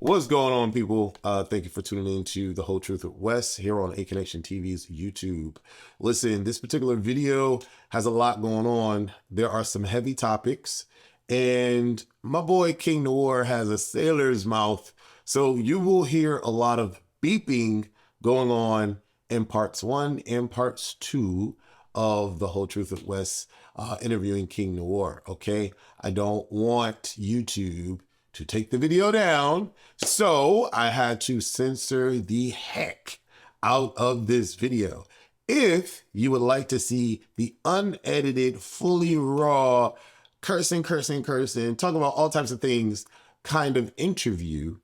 What's going on, people? Thank you for tuning in to The Whole Truth with Wes here on Aconnectiontv's YouTube. Listen, this particular video has a lot going on. There are some heavy topics, and my boy King Noire has a sailor's mouth, so you will hear a lot of beeping going on in parts 1 and parts 2 of The Whole Truth with Wes interviewing King Noire, okay? I don't want YouTube to take the video down, so I had to censor the heck out of this video. If you would like to see the unedited, fully raw, cursing, talking about all types of things kind of interview,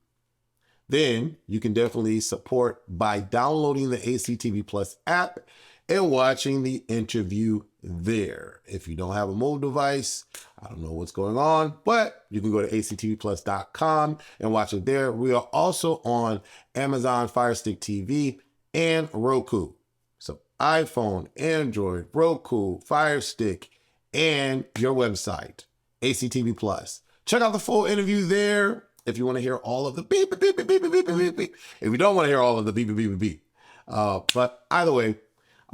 then you can definitely support by downloading the ACTVPLUS app and watching the interview there. If you don't have a mobile device, I don't know what's going on, but you can go to actvplus.com and watch it there. We are also on Amazon Fire Stick TV and Roku. So iPhone, Android, Roku, Fire Stick, and your website, ACTV Plus. Check out the full interview there if you want to hear all of the beep, beep, beep, beep, beep, beep, beep, beep. If you don't want to hear all of the beep, beep, beep, beep. But either way,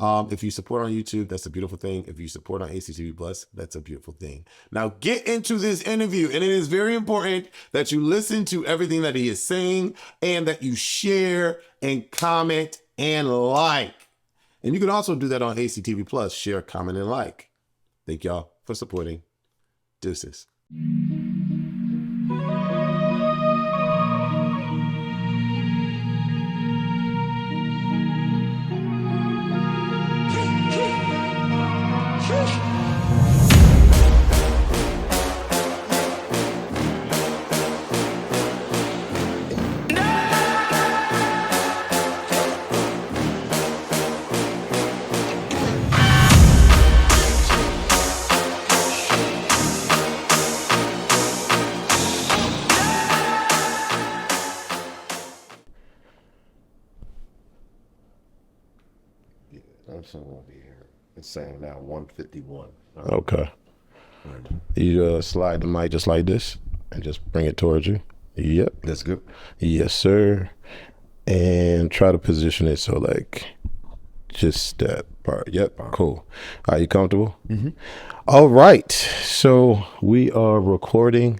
if you support on YouTube, that's a beautiful thing. If you support on ACTV Plus, that's a beautiful thing. Now get into this interview, and it is very important that you listen to everything that he is saying and that you share and comment and like. And you can also do that on ACTV Plus, share, comment, and like. Thank y'all for supporting. Deuces. I'm saying we'll be here. It's saying now 151. Okay. You slide the mic just like this and just bring it towards you. Yep. That's good. Yes, sir. And try to position it so like just that part. Yep. Cool. Are you comfortable? Mm-hmm. All right. So we are recording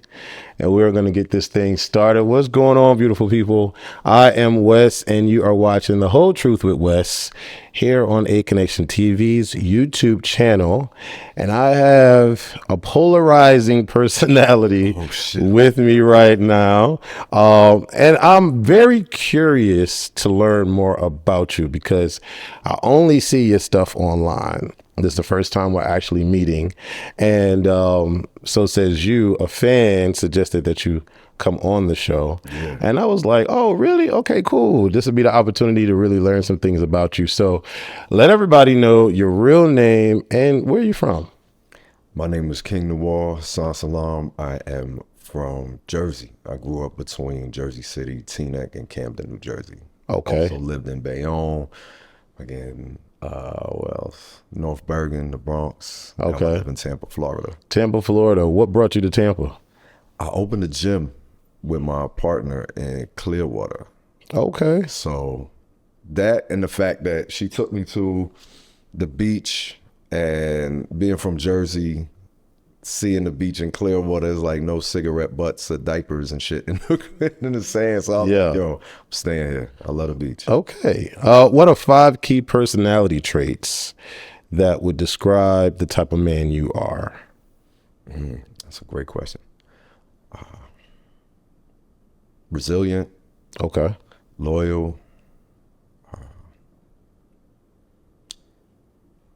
and we're going to get this thing started. What's going on, beautiful people? I am Wes and you are watching The Whole Truth with Wes here on Aconnectiontv's YouTube channel. And I have a polarizing personality with me right now. And I'm very curious to learn more about you because I only see your stuff online. This is the first time we're actually meeting. And so says you, a fan suggested that you come on the show. Yeah. And I was like, oh, really? Okay, cool. This would be the opportunity to really learn some things about you. So let everybody know your real name and where you're from. My name is King Noire, San Salam. I am from Jersey. I grew up between Jersey City, Teaneck, and Camden, New Jersey. Okay. Also lived in Bayonne. Again, what else? North Bergen, the Bronx. Okay. I live in Tampa, Florida. Tampa, Florida. What brought you to Tampa? I opened a gym with my partner in Clearwater. Okay. So that and the fact that she took me to the beach, and being from Jersey, seeing the beach in Clearwater is like no cigarette butts or diapers and shit in the sand. So I was like, yo, I'm staying here. I love the beach. Okay. What are 5 key personality traits that would describe the type of man you are? That's a great question. Resilient. Okay. Loyal.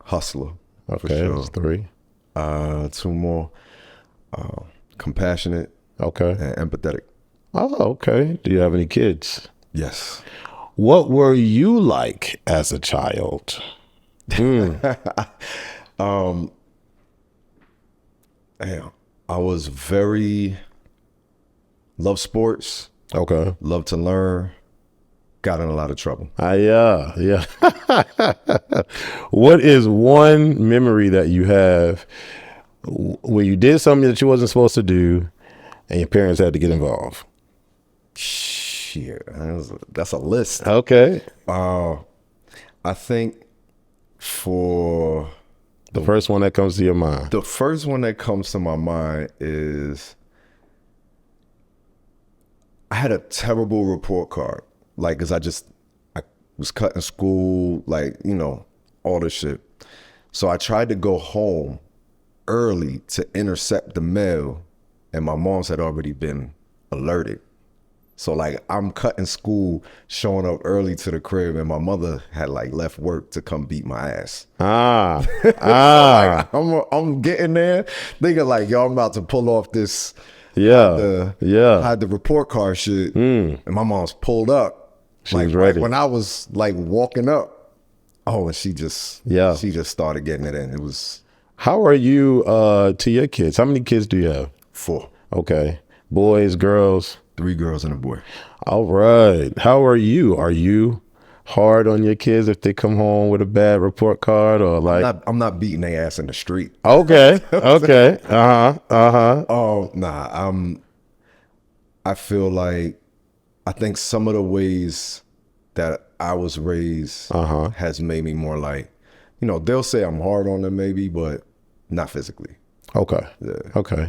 Hustler. Okay, sure. That's 3. 2 more. Compassionate. Okay. And empathetic. Oh, okay. Do you have any kids? Yes. What were you like as a child? I was love sports. Okay. Love to learn. Got in a lot of trouble. Yeah. What is one memory that you have where you did something that you wasn't supposed to do and your parents had to get involved? Shit, that's a list. Okay. I think for The first one that comes to your mind. the first one that comes to my mind is I had a terrible report card. Like, cause I was cutting school, like, all this shit. So I tried to go home early to intercept the mail, and my mom's had already been alerted. So like I'm cutting school, showing up early to the crib, and my mother had like left work to come beat my ass. Ah. I'm getting there, thinking like, yo, I'm about to pull off this hide the report card shit. And my mom's pulled up. She was ready. When I was like walking up, and she just started getting it in. It was How are you to your kids? How many kids do you have? 4. Okay. Boys, girls? 3 girls and a boy. All right. How are you? Are you hard on your kids if they come home with a bad report card or like? I'm not beating their ass in the street. Okay. Okay. Oh, nah. I feel like I think some of the ways that I was raised has made me more like, they'll say I'm hard on them maybe, but not physically. Okay. Yeah. Okay.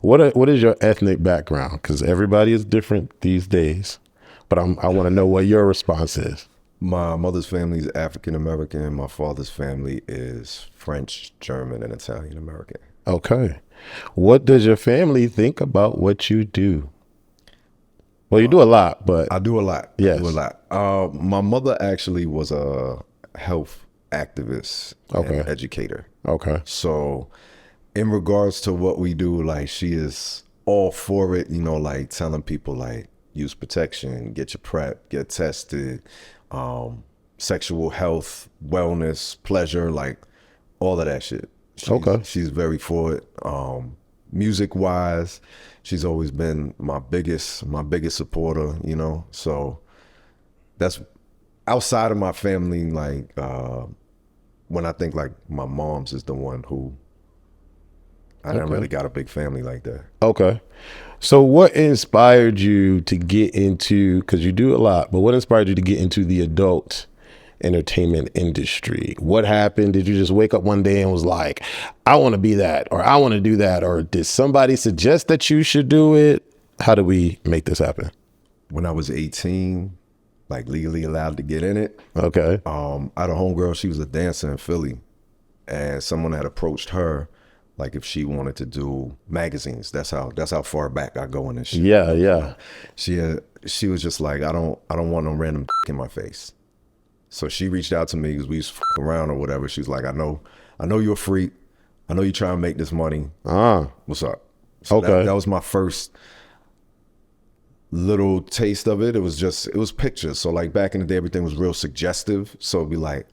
What is your ethnic background? Because everybody is different these days, but I want to know what your response is. My mother's family is African American. My father's family is French, German, and Italian American. Okay. What does your family think about what you do? Well, you do a lot, but I do a lot. Yes. I do a lot. My mother actually was a health activist and educator. Okay. So in regards to what we do, like she is all for it, like telling people like use protection, get your PrEP, get tested, sexual health, wellness, pleasure, like all of that shit. She's very for it. Music wise, she's always been my biggest supporter, So that's outside of my family, like when I think like my mom's is the one who I didn't really got a big family like that. Okay. So what inspired you to get into, because you do a lot, but what inspired you to get into the adult entertainment industry? What happened? Did you just wake up one day and was like, I want to be that, or I want to do that? Or did somebody suggest that you should do it? How do we make this happen? When I was 18, like legally allowed to get in it. Okay. I had a homegirl, she was a dancer in Philly, and someone had approached her like if she wanted to do magazines. That's how far back I go in this shit. Yeah. She was just like, I don't want no random in my face. So she reached out to me because we used to around or whatever. She was like, I know you're a freak. I know you trying to make this money. What's up? So that was my first little taste of it. It was pictures. So like back in the day, everything was real suggestive. So it'd be like,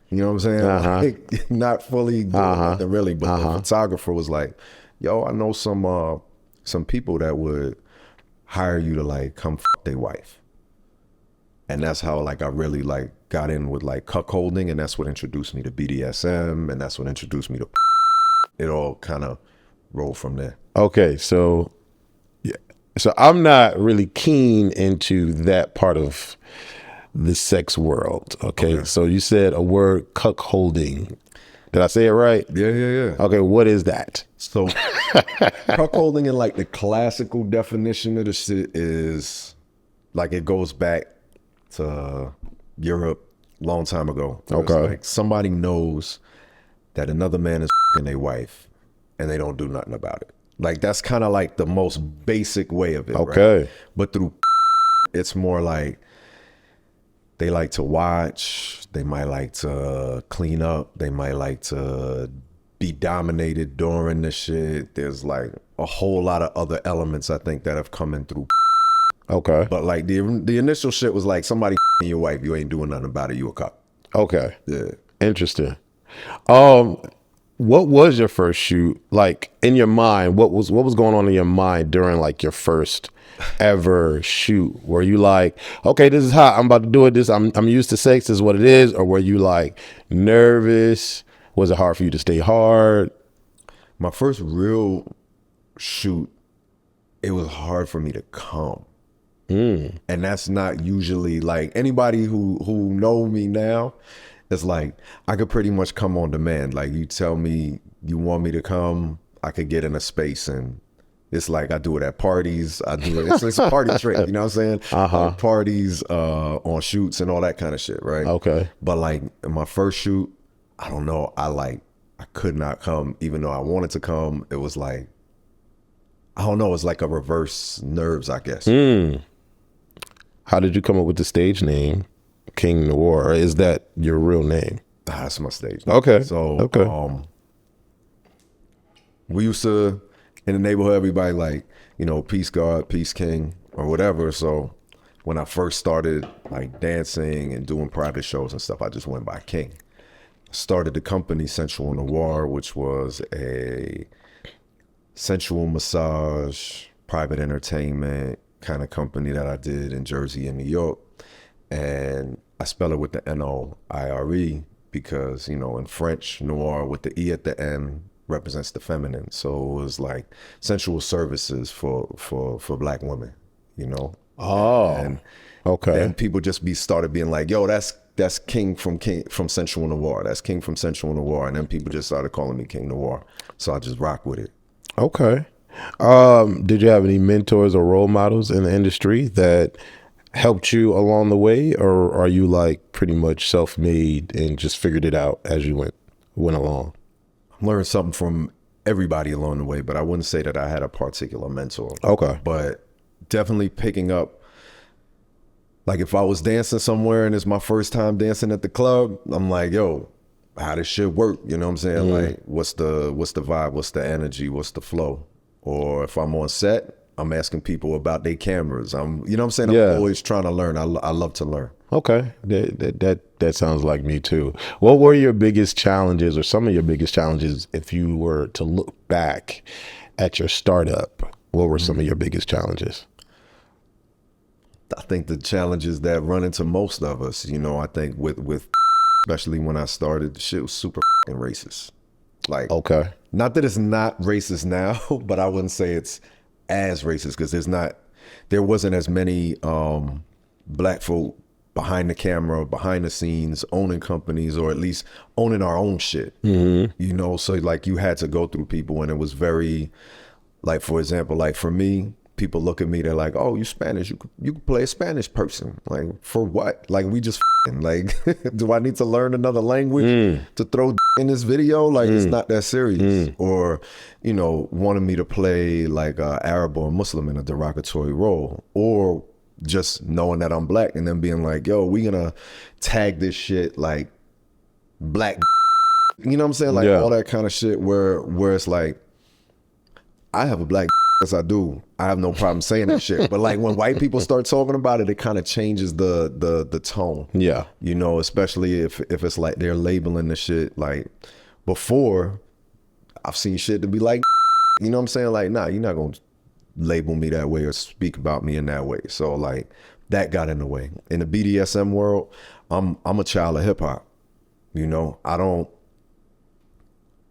you know what I'm saying? Like, not fully really, but the photographer was like, yo, I know some people that would hire you to like come their wife. And that's how like I really like got in with like cuckolding, and that's what introduced me to BDSM, and that's what introduced me to it all kind of rolled from there. Okay, so I'm not really keen into that part of the sex world. Okay. So you said a word, cuckolding. Did I say it right? Yeah. Okay, what is that? So cuckolding in like the classical definition of the shit is like it goes back to Europe long time ago. Okay. Like somebody knows that another man is f***ing their wife and they don't do nothing about it. Like that's kind of like the most basic way of it. Okay. Right? But through it's more like they like to watch, they might like to clean up, they might like to be dominated during the shit. There's like a whole lot of other elements I think that have come in through. Okay. But like the initial shit was like somebody your wife, you ain't doing nothing about it, you a cop. Okay. Yeah. Interesting. What was your first shoot like in your mind? What was going on in your mind during like your first ever shoot? Were you like, okay, this is hot, I'm about to do it, I'm used to sex, this is what it is? Or were you like nervous? Was it hard for you to stay hard? My first real shoot it was hard for me to come. And that's not usually like anybody who know me now. It's like I could pretty much come on demand. Like you tell me you want me to come, I could get in a space, and it's like I do it at parties. I do it. It's a party trick. You know what I'm saying? Like parties, on shoots and all that kind of shit, right? Okay. But like in my first shoot, I don't know. I could not come, even though I wanted to come. It was like, I don't know. It's like a reverse nerves, I guess. How did you come up with the stage name King Noire? Or is that your real name? That's my stage name. Okay. So, we used to, in the neighborhood, everybody like, you know, peace God, peace King, or whatever. So when I first started like dancing and doing private shows and stuff, I just went by King. Started the company Sensual Noire, which was a sensual massage, private entertainment kind of company that I did in Jersey and New York. And I spell it with the Noire because, you know, in French, noir with the E at the end represents the feminine. So it was like sensual services for Black women, you know? And okay. then people just started being like, yo, that's King from Sensual Noire. That's King from Sensual Noire. And then people just started calling me King Noire. So I just rock with it. Okay. Did you have any mentors or role models in the industry that helped you along the way, or are you like pretty much self-made and just figured it out as you went along? Learned something from everybody along the way, but I wouldn't say that I had a particular mentor. Okay. But definitely picking up, like if I was dancing somewhere and it's my first time dancing at the club, I'm like, yo, how this shit work? You know what I'm saying? Like what's the vibe? What's the energy? What's the flow? Or if I'm on set, I'm asking people about their cameras. You know what I'm saying? I'm always trying to learn. I love to learn. Okay. That sounds like me too. What were your biggest challenges, or some of your biggest challenges, if you were to look back at your startup? What were some of your biggest challenges? I think the challenges that run into most of us, you know, I think with especially when I started, the shit was super racist. Like, okay. Not that it's not racist now, but I wouldn't say it's as racist because there wasn't as many Black folk behind the camera, behind the scenes, owning companies, or at least owning our own shit. You know, so like you had to go through people, and it was very, like, for example, like for me, people look at me, they're like, oh, you Spanish, you could play a Spanish person. Like, for what? Like, we just like, do I need to learn another language to throw in this video? Like, it's not that serious. Or, you know, wanting me to play like Arab or Muslim in a derogatory role, or just knowing that I'm Black and then being like, yo, we gonna tag this shit like Black, you know what I'm saying? Like all that kind of shit where it's like, I have a Black, yes I do. I have no problem saying that shit. But like when white people start talking about it, it kind of changes the tone. Yeah. You know, especially if it's like they're labeling the shit like, before I've seen shit to be like, you know what I'm saying? Like, nah, you're not gonna label me that way or speak about me in that way. So like that got in the way. In the BDSM world, I'm a child of hip hop. You know, I don't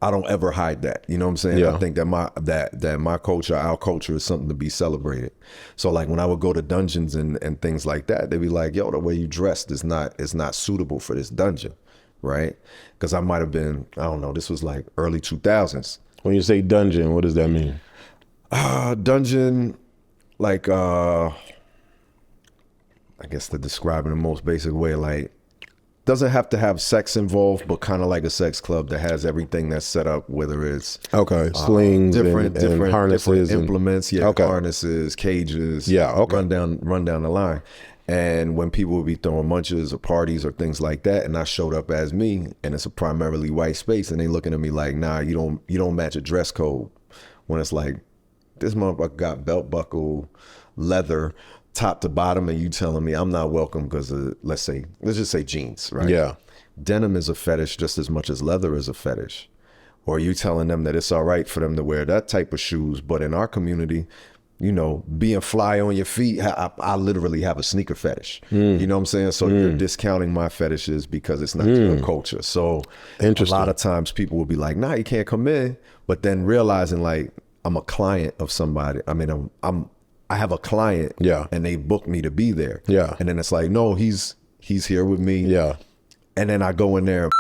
ever hide that. You know what I'm saying? I think that my culture, our culture, is something to be celebrated. So like when I would go to dungeons and things like that, they'd be like, yo, the way you dressed is not suitable for this dungeon, right? Because I might have been, I don't know, this was like early 2000s. When you say dungeon, what does that mean? Dungeon, like, I guess to describe in the most basic way, like, doesn't have to have sex involved, but kind of like a sex club that has everything that's set up, whether it's slings, different harnesses, different implements, harnesses, cages, run down the line. And when people would be throwing munches or parties or things like that, and I showed up as me, and it's a primarily white space, and they looking at me like, nah, you don't match a dress code. When it's like, this motherfucker got belt buckle, leather, top to bottom, and you telling me I'm not welcome because of, let's just say jeans, right? Yeah. Denim is a fetish just as much as leather is a fetish. Or you telling them that it's all right for them to wear that type of shoes, but in our community, you know, being fly on your feet, I literally have a sneaker fetish. You know what I'm saying? So you're discounting my fetishes because it's not your culture. So a lot of times people will be like, nah, you can't come in. But then realizing like, I'm a client of somebody. I mean, I have a client, Yeah. and they booked me to be there. Yeah. And then it's like, no, he's here with me. Yeah. And then I go in there and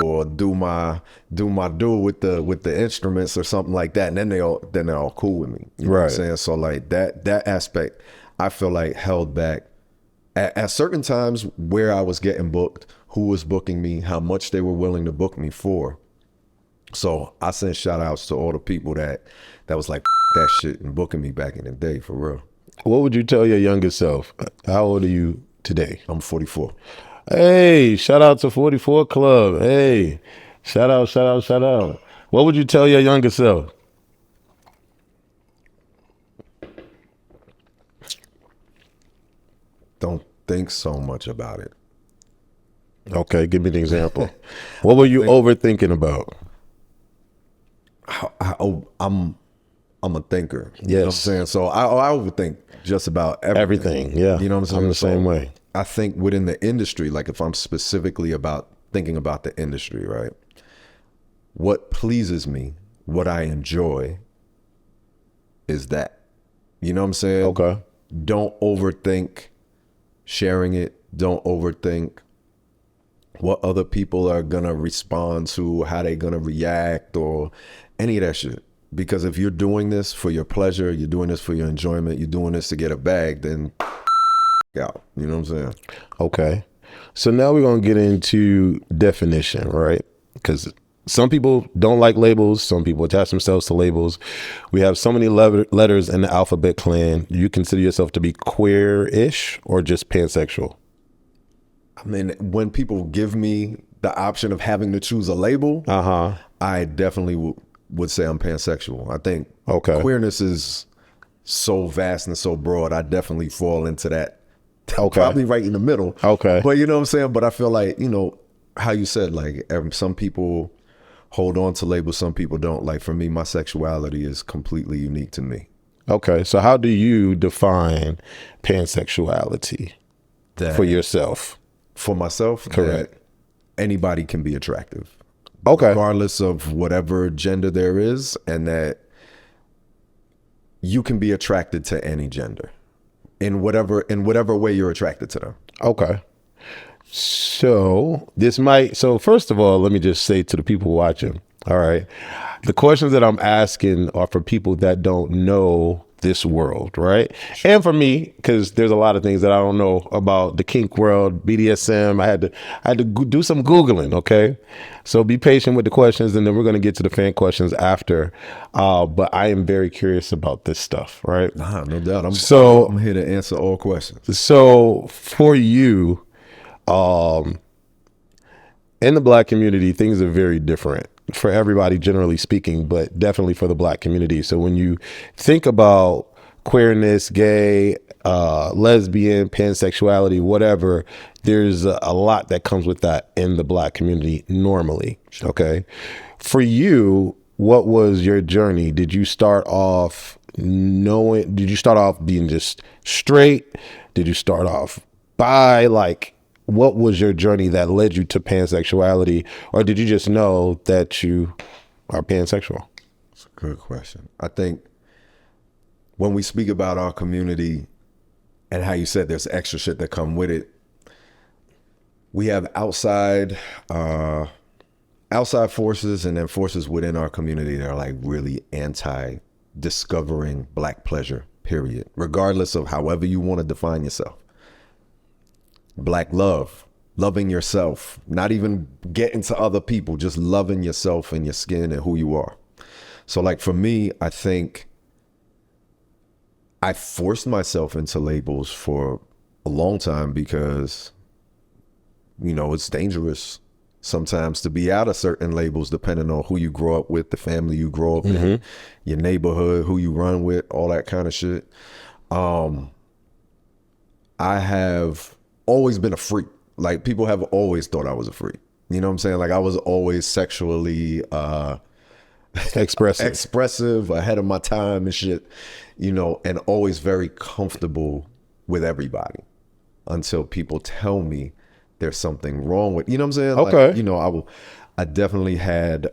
or do my with the instruments or something like that, and then they're all cool with me. You know what I'm saying? So like that aspect, I feel like held back at certain times where I was getting booked, who was booking me, how much they were willing to book me for. So I send shout outs to all the people that was like that shit and booking me back in the day, for real. What would you tell your younger self? How old are you today? I'm 44. Hey, shout out to 44 Club. Hey, shout out, shout out, shout out. What would you tell your younger self? Don't think so much about it. Okay, give me an example. What were you overthinking about? I'm a thinker. Yes. You know what I'm saying? So I overthink just about everything. Yeah. You know what I'm saying? I'm the same way. I think within the industry, like if I'm specifically thinking about the industry, right? What pleases me, what I enjoy is that. You know what I'm saying? Okay. Don't overthink sharing it. Don't overthink what other people are gonna respond to, how they gonna react, or any of that shit. Because if you're doing this for your pleasure, you're doing this for your enjoyment, you're doing this to get a bag, then out. You know what I'm saying? Okay. So now we're going to get into definition, right? Because some people don't like labels. Some people attach themselves to labels. We have so many letters in the alphabet clan. Do you consider yourself to be queer-ish or just pansexual? I mean, when people give me the option of having to choose a label, I definitely would say I'm pansexual. I think queerness is so vast and so broad. I definitely fall into that. Probably right in the middle. Okay. But you know what I'm saying? But I feel like, you know, how you said, like some people hold on to labels, some people don't. Like for me, my sexuality is completely unique to me. Okay. So how do you define pansexuality for yourself? For myself, correct. Anybody can be attractive. Okay. Regardless of whatever gender there is, and that you can be attracted to any gender in whatever way you're attracted to them. Okay. So first of all, let me just say to the people watching, all right, the questions that I'm asking are for people that don't know this world, right? And for me, because there's a lot of things that I don't know about the kink world, BDSM. I had to do some Googling, okay? So be patient with the questions, and then we're going to get to the fan questions after. But I am very curious about this stuff, right? Nah, no doubt. I'm here to answer all questions. So for you, in the Black community, things are very different for everybody, generally speaking, but definitely for the Black community. So when you think about queerness, gay, lesbian, pansexuality, whatever, there's a lot that comes with that in the Black community normally. Okay. For you, what was your journey? Did you start off being just straight? Did you start off bi? Like, what was your journey that led you to pansexuality, or did you just know that you are pansexual? That's a good question. I think when we speak about our community and how you said there's extra shit that come with it, we have outside forces and then forces within our community that are like really anti-discovering Black pleasure, period. Regardless of however you want to define yourself. Black love, loving yourself, not even getting to other people, just loving yourself and your skin and who you are. So like for me, I think I forced myself into labels for a long time because, you know, it's dangerous sometimes to be out of certain labels depending on who you grow up with, the family you grow up in, your neighborhood, who you run with, all that kind of shit. I have always been a freak. Like people have always thought I was a freak. You know what I'm saying? Like I was always sexually expressive, ahead of my time and shit, you know, and always very comfortable with everybody until people tell me there's something wrong with, you know what I'm saying? Okay. Like, you know, I definitely had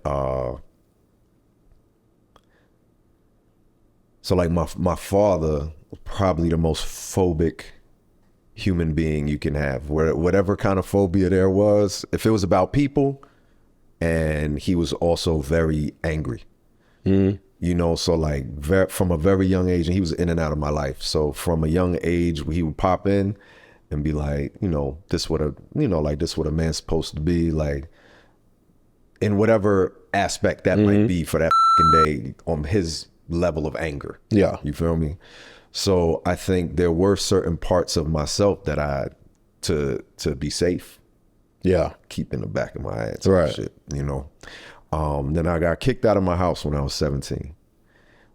So like my father, probably the most phobic human being you can have. Whatever kind of phobia there was, if it was about people, and he was also very angry. You know, so like from a very young age, and he was in and out of my life. So from a young age, he would pop in and be like, you know, this what a man's supposed to be, like in whatever aspect that might be for that day on his level of anger. Yeah. You feel me? So I think there were certain parts of myself that I to be safe. Yeah. Keep in the back of my head. Right. Shit, you know. Then I got kicked out of my house when I was 17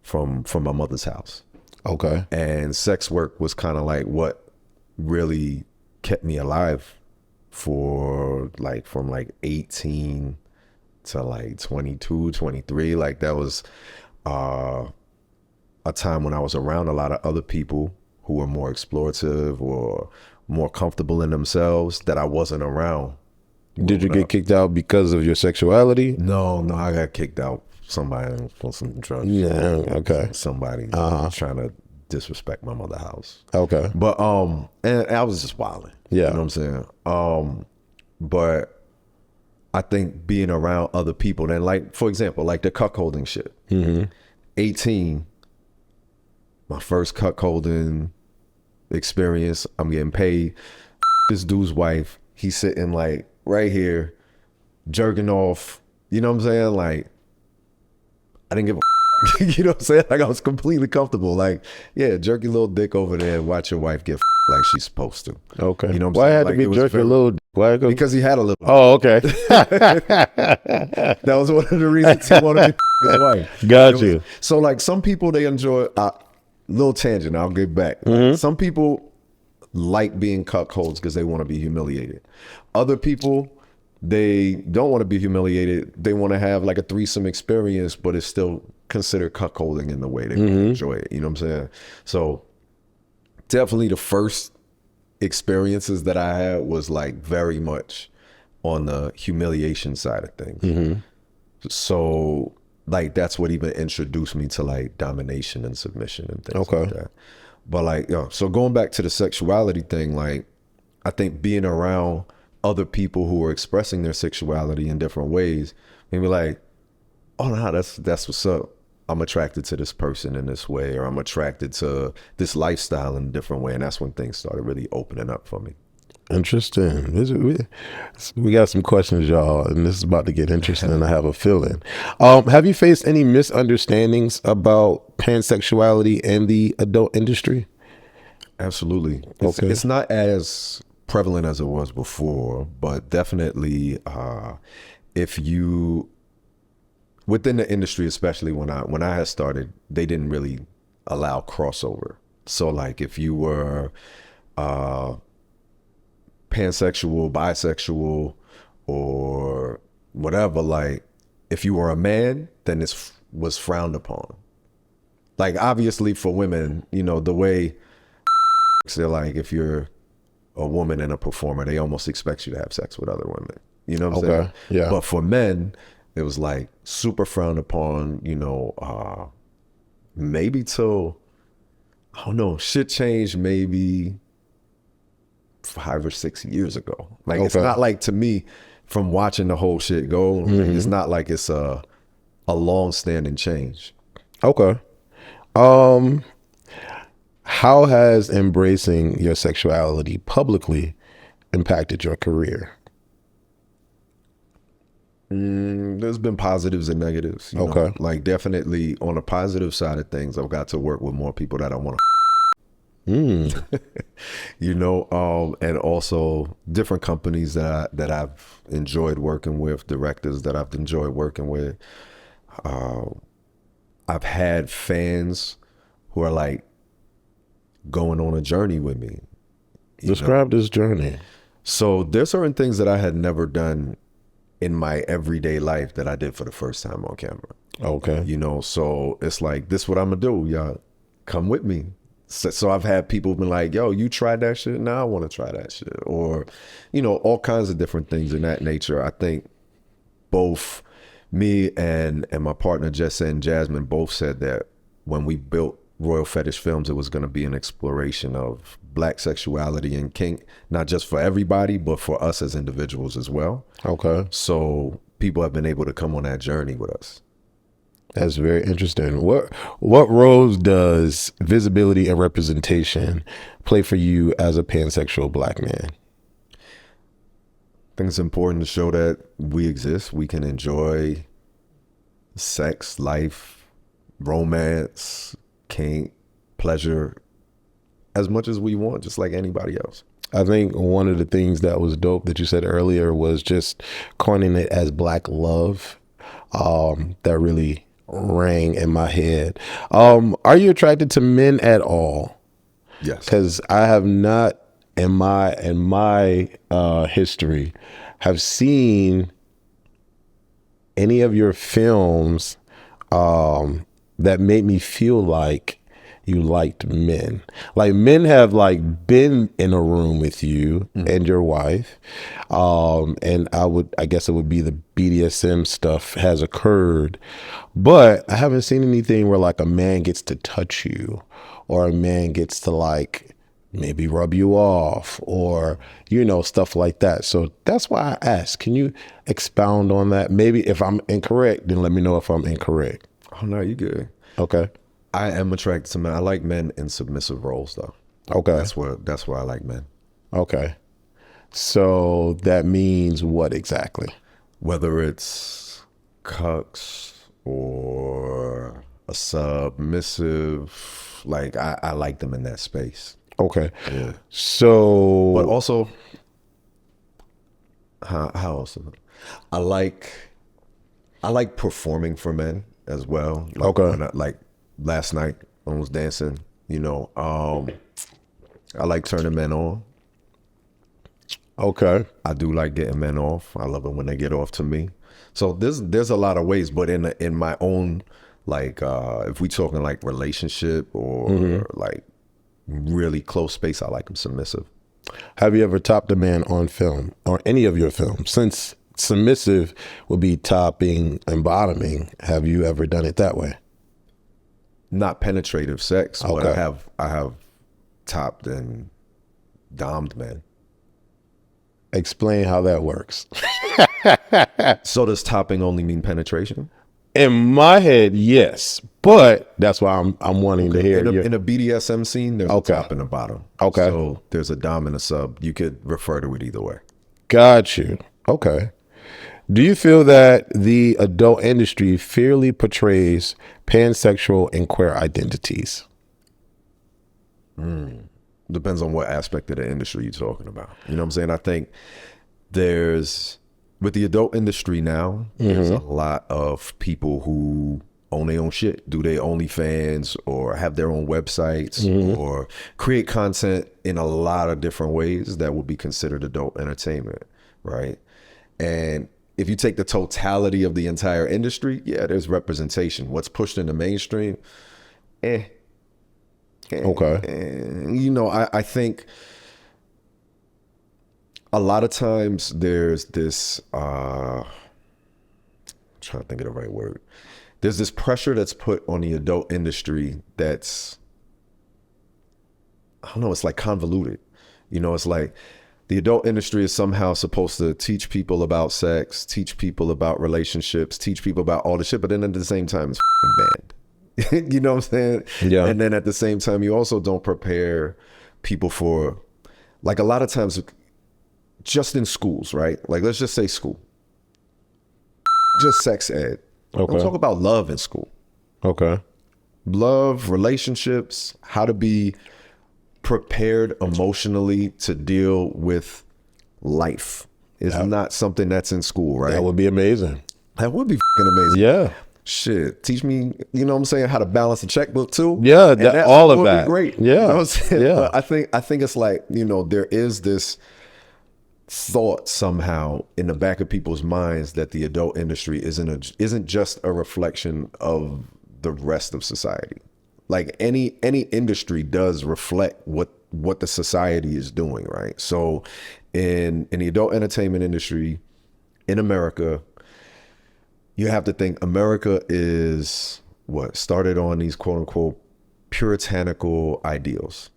from my mother's house. Okay. And sex work was kind of like what really kept me alive for like from like 18 to like 22, 23. Like that was a time when I was around a lot of other people who were more explorative or more comfortable in themselves that I wasn't around. Did you get kicked out because of your sexuality? No, I got kicked out. Somebody for some drugs. Yeah. Okay. Somebody trying to disrespect my mother's house. Okay. But and I was just wilding. Yeah. You know what I'm saying? But I think being around other people, then like for example, like the cuckolding shit. 18, my first cuckolding experience. I'm getting paid. This dude's wife, he's sitting like right here, jerking off. You know what I'm saying? Like, I didn't give a you know what I'm saying? Like I was completely comfortable. Like, yeah, jerk your little dick over there and watch your wife get like she's supposed to. Okay. You know what I'm Why saying? had Like, to be jerking a little? Why? Because he had a little. Oh, okay. That was one of the reasons he wanted to be his wife. Got you. So like some people, they enjoy little tangent. I'll get back. Like, some people like being cuckolds because they want to be humiliated. Other people, they don't want to be humiliated. They want to have like a threesome experience, but it's still considered cuckolding in the way they enjoy it. You know what I'm saying? So definitely the first experiences that I had was like very much on the humiliation side of things. So like that's what even introduced me to like domination and submission and things like that. But like, so going back to the sexuality thing, like I think being around other people who are expressing their sexuality in different ways, maybe like, oh no, that's what's up. I'm attracted to this person in this way, or I'm attracted to this lifestyle in a different way. And that's when things started really opening up for me. Interesting. We got some questions, y'all, and this is about to get interesting, and I have a feeling. Have you faced any misunderstandings about pansexuality in the adult industry? Absolutely. It's not as prevalent as it was before, but definitely if you, within the industry, especially when I had started, they didn't really allow crossover. So like if you were pansexual, bisexual, or whatever, like if you were a man, then it was frowned upon. Like obviously for women, you know, the way they're like, if you're a woman and a performer, they almost expect you to have sex with other women. You know what I'm saying? Yeah. But for men, it was like super frowned upon, you know, maybe till, I don't know, shit changed maybe 5 or 6 years ago. Like it's not like, to me, from watching the whole shit go, like, it's not like it's a long-standing change. Okay. How has embracing your sexuality publicly impacted your career? There's been positives and negatives. You know? Like definitely on the positive side of things, I've got to work with more people that I want to you know, and also different companies that I've enjoyed working with, directors that I've enjoyed working with. I've had fans who are like going on a journey with me. Describe this journey. So there's certain things that I had never done in my everyday life that I did for the first time on camera. Okay. You know, so it's like, this is what I'm gonna do. Y'all come with me. So I've had people been like, yo, you tried that shit? Now I want to try that shit. Or, you know, all kinds of different things in that nature. I think both me and my partner, Jessa and Jasmine, both said that when we built Royal Fetish Films, it was going to be an exploration of Black sexuality and kink, not just for everybody, but for us as individuals as well. Okay. So people have been able to come on that journey with us. That's very interesting. What roles does visibility and representation play for you as a pansexual Black man? I think it's important to show that we exist. We can enjoy sex, life, romance, kink, pleasure as much as we want, just like anybody else. I think one of the things that was dope that you said earlier was just coining it as Black love. That really rang in my head. Are you attracted to men at all? Yes. Because I have not in my history have seen any of your films that made me feel like you liked men. Like men have like been in a room with you and your wife. And I guess it would be the BDSM stuff has occurred, but I haven't seen anything where like a man gets to touch you or a man gets to like maybe rub you off or, you know, stuff like that. So that's why I asked, can you expound on that? Maybe if I'm incorrect, then let me know if I'm incorrect. Oh, no, you good. Okay. I am attracted to men. I like men in submissive roles, though. Okay. That's why I like men. Okay. So that means what exactly? Whether it's cucks or a submissive, like I like them in that space. Okay. Yeah. So, But also, how else? I like performing for men as well. Like Okay. like last night, I was dancing. You know, I like turning men on. okay. I do like getting men off. I love it when they get off to me. So there's a lot of ways, but in my own, like if we talking like relationship or like really close space, I like them submissive. Have you ever topped a man on film or any of your films? Since submissive would be topping and bottoming, have you ever done it that way? Not penetrative sex, but Okay. I have topped and domed men. Explain how that works. So does topping only mean penetration? In my head, yes, but that's why I'm wanting to hear. In a BDSM scene, there's Okay. a top and a bottom. Okay. So there's a dom and a sub. You could refer to it either way. Got you. Okay. Do you feel that the adult industry fairly portrays pansexual and queer identities? Depends on what aspect of the industry you're talking about. You know what I'm saying? I think with the adult industry now, there's a lot of people who own their own shit, do their OnlyFans or have their own websites or create content in a lot of different ways that would be considered adult entertainment, right? And if you take the totality of the entire industry, yeah, there's representation. What's pushed in the mainstream, Okay. you know, I think a lot of times there's this, I'm trying to think of the right word. There's this pressure that's put on the adult industry that's, I don't know, it's like convoluted. You know, it's like the adult industry is somehow supposed to teach people about sex, teach people about relationships, teach people about all the shit, but then at the same time, it's banned. You know what I'm saying? Yeah. And then at the same time, you also don't prepare people for, like a lot of times, just in schools, right? Like, let's just say school. Just sex ed. Okay. Don't talk about love in school. Okay. Love, relationships, how to be prepared emotionally to deal with life is not something that's in school, right? That would be amazing. That would be fucking amazing. Yeah. Shit, teach me, you know what I'm saying, how to balance a checkbook too. Yeah, And that, all of would that. be great. Yeah. You know what I'm saying? Yeah. But I think it's like, you know, there is this thought somehow in the back of people's minds that the adult industry isn't just a reflection of the rest of society. Like any industry does reflect what the society is doing, right? So in the adult entertainment industry in America, you have to think America is started on these quote unquote puritanical ideals.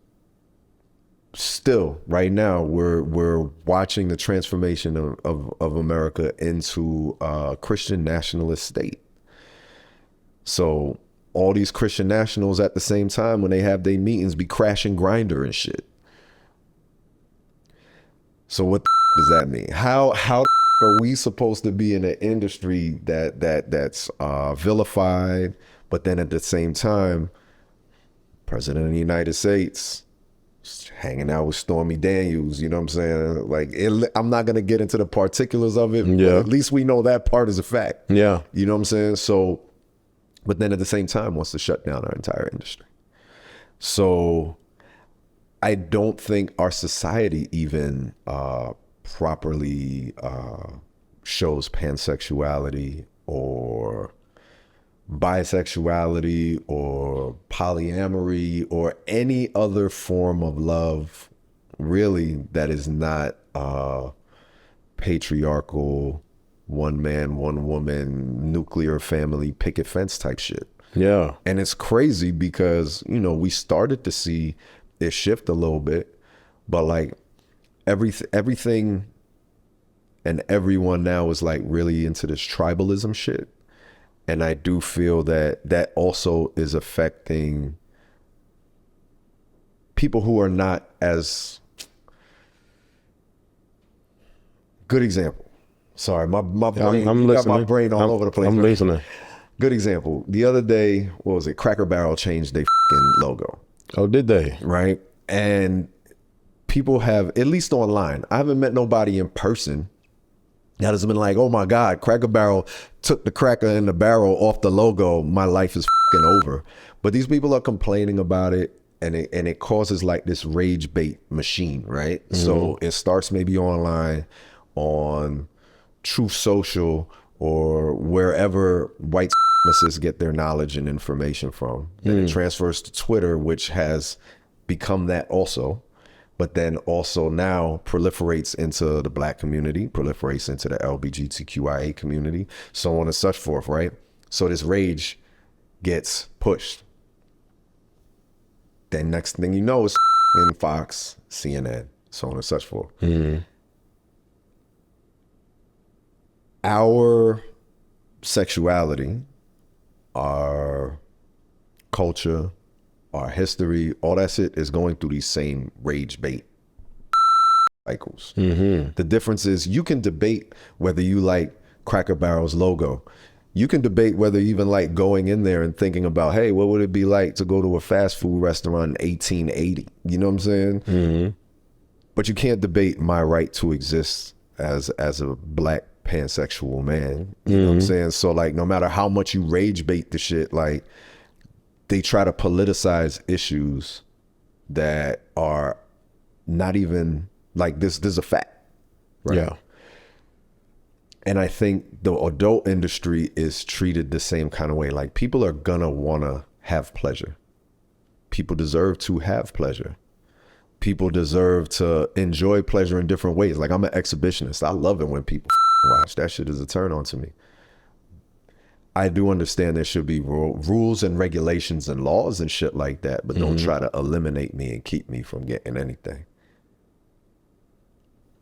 Still, right now, we're watching the transformation of America into a Christian nationalist state. So all these Christian nationals at the same time, when they have their meetings, be crashing Grindr and shit. So what does that mean? How are we supposed to be in an industry that's vilified, but then at the same time, President of the United States hanging out with Stormy Daniels, you know what I'm saying? Like, I'm not gonna get into the particulars of it, but at least we know that part is a fact. Yeah, you know what I'm saying? So, but then at the same time wants to shut down our entire industry. So I don't think our society even properly shows pansexuality or bisexuality or polyamory or any other form of love, really, that is not patriarchal, one man, one woman, nuclear family, picket fence type shit. Yeah. And it's crazy because, you know, we started to see it shift a little bit, but like everything and everyone now is like really into this tribalism shit. And I do feel that also is affecting people who are not as good example. Sorry, my brain, I'm listening. my brain all over the place. I'm listening. Good example. The other day, what was it? Cracker Barrel changed their fucking logo. Oh, did they? Right. And people have, at least online, I haven't met nobody in person that has been like, oh my God, Cracker Barrel took the cracker in the barrel off the logo. My life is fucking over. But these people are complaining about it, and it causes like this rage bait machine, right? Mm-hmm. So it starts maybe online on Truth Social or wherever white supremacists get their knowledge and information from. Then it transfers to Twitter, which has become that also. But then also now proliferates into the Black community, proliferates into the LGBTQIA community, so on and such forth, right? So this rage gets pushed. Then next thing you know is in Fox, CNN, so on and such forth. Mm-hmm. Our sexuality, our culture, our history, all that shit is going through these same rage bait cycles. Mm-hmm. The difference is you can debate whether you like Cracker Barrel's logo. You can debate whether you even like going in there and thinking about, hey, what would it be like to go to a fast food restaurant in 1880? You know what I'm saying? Mm-hmm. But you can't debate my right to exist as a Black pansexual man. You know what I'm saying? So like, no matter how much you rage bait the shit, like, they try to politicize issues that are not even like this. There's a fact, right? Yeah. And I think the adult industry is treated the same kind of way. Like, people are gonna wanna have pleasure. People deserve to have pleasure. People deserve to enjoy pleasure in different ways. Like, I'm an exhibitionist. I love it when people watch. That shit is a turn on to me. I do understand there should be rules and regulations and laws and shit like that, but don't try to eliminate me and keep me from getting anything.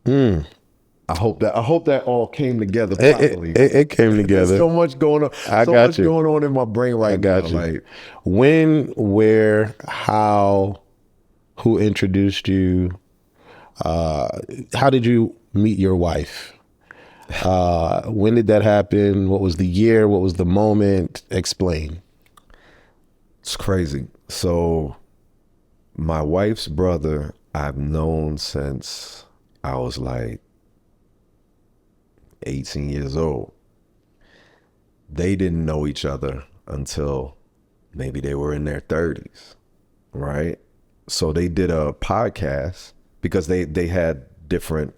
I hope that all came together properly. It came together. There's so much going on. Going on in my brain right now. Like, when, where, how, who introduced you? How did you meet your wife? When did that happen? What was the year? What was the moment? Explain. It's crazy. So my wife's brother, I've known since I was like 18 years old. They didn't know each other until maybe they were in their 30s, right? So they did a podcast because they had different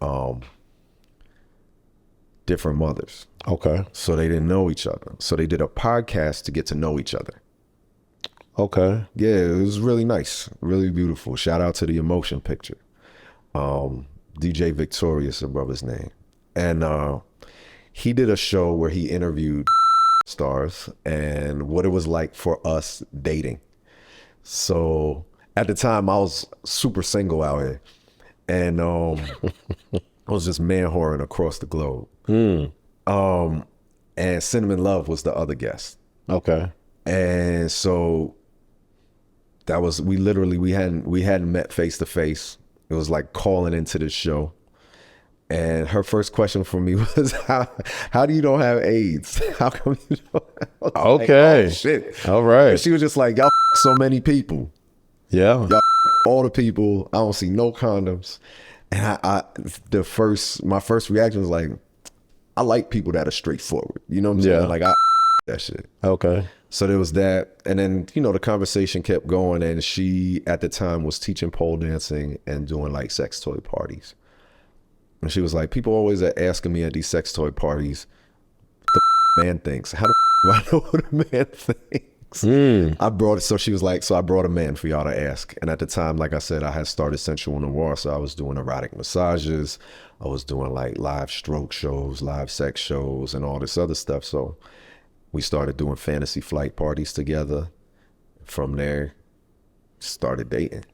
mothers. Okay. So they didn't know each other. So they did a podcast to get to know each other. Okay. Yeah, it was really nice, really beautiful. Shout out to the Emotion Picture. DJ Victorious, the brother's name. And he did a show where he interviewed stars and what it was like for us dating. So at the time I was super single out here, and I was just man whoring across the globe. And Cinnamon Love was the other guest. Okay. And so that was, we hadn't met face to face. It was like calling into the show. And her first question for me was, how do you don't have AIDS? How come you don't? Okay. Like, oh, shit. All right. And she was just like, y'all so many people. Yeah. Y'all all the people. I don't see no condoms. And my first reaction was like, I like people that are straightforward. You know what I'm saying? Like, I that shit. Okay. So there was that. And then, the conversation kept going. And she, at the time, was teaching pole dancing and doing like sex toy parties. And she was like, people always are asking me at these sex toy parties, the man thinks. How the do I know what a man thinks? I brought it. So she was like, so I brought a man for y'all to ask. And at the time, like I said, I had started Sensual Noire. So I was doing erotic massages. I was doing like live stroke shows, live sex shows, and all this other stuff. So we started doing fantasy flight parties together. From there, started dating.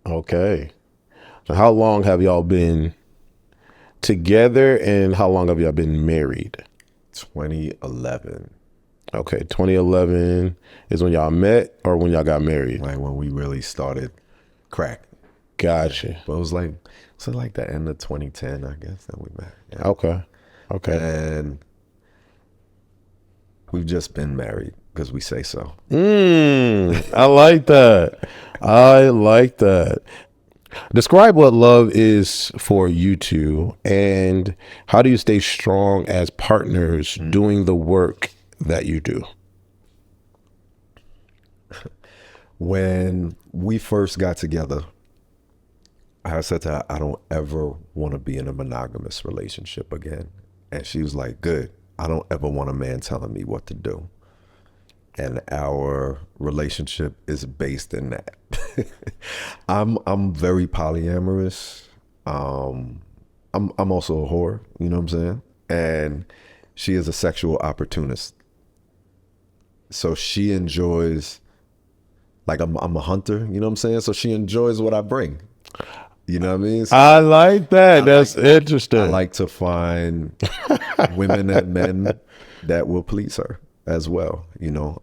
Okay. So how long have y'all been together, and how long have y'all been married? 2011. Okay, 2011 is when y'all met, or when y'all got married? Like when we really started cracking. Gotcha. But it was like the end of 2010, I guess, that we met. Yeah. Okay. And we've just been married because we say so. I like that. I like that. Describe what love is for you two, and how do you stay strong as partners doing the work that you do? When we first got together, I said to her, I don't ever want to be in a monogamous relationship again. And she was like, good. I don't ever want a man telling me what to do. And our relationship is based in that. I'm very polyamorous. I'm also a whore, you know what I'm saying? And she is a sexual opportunist. So she enjoys, like I'm a hunter, you know what I'm saying? So she enjoys what I bring. You know what I mean? So I like that. That's interesting. I like to find women and men that will please her as well.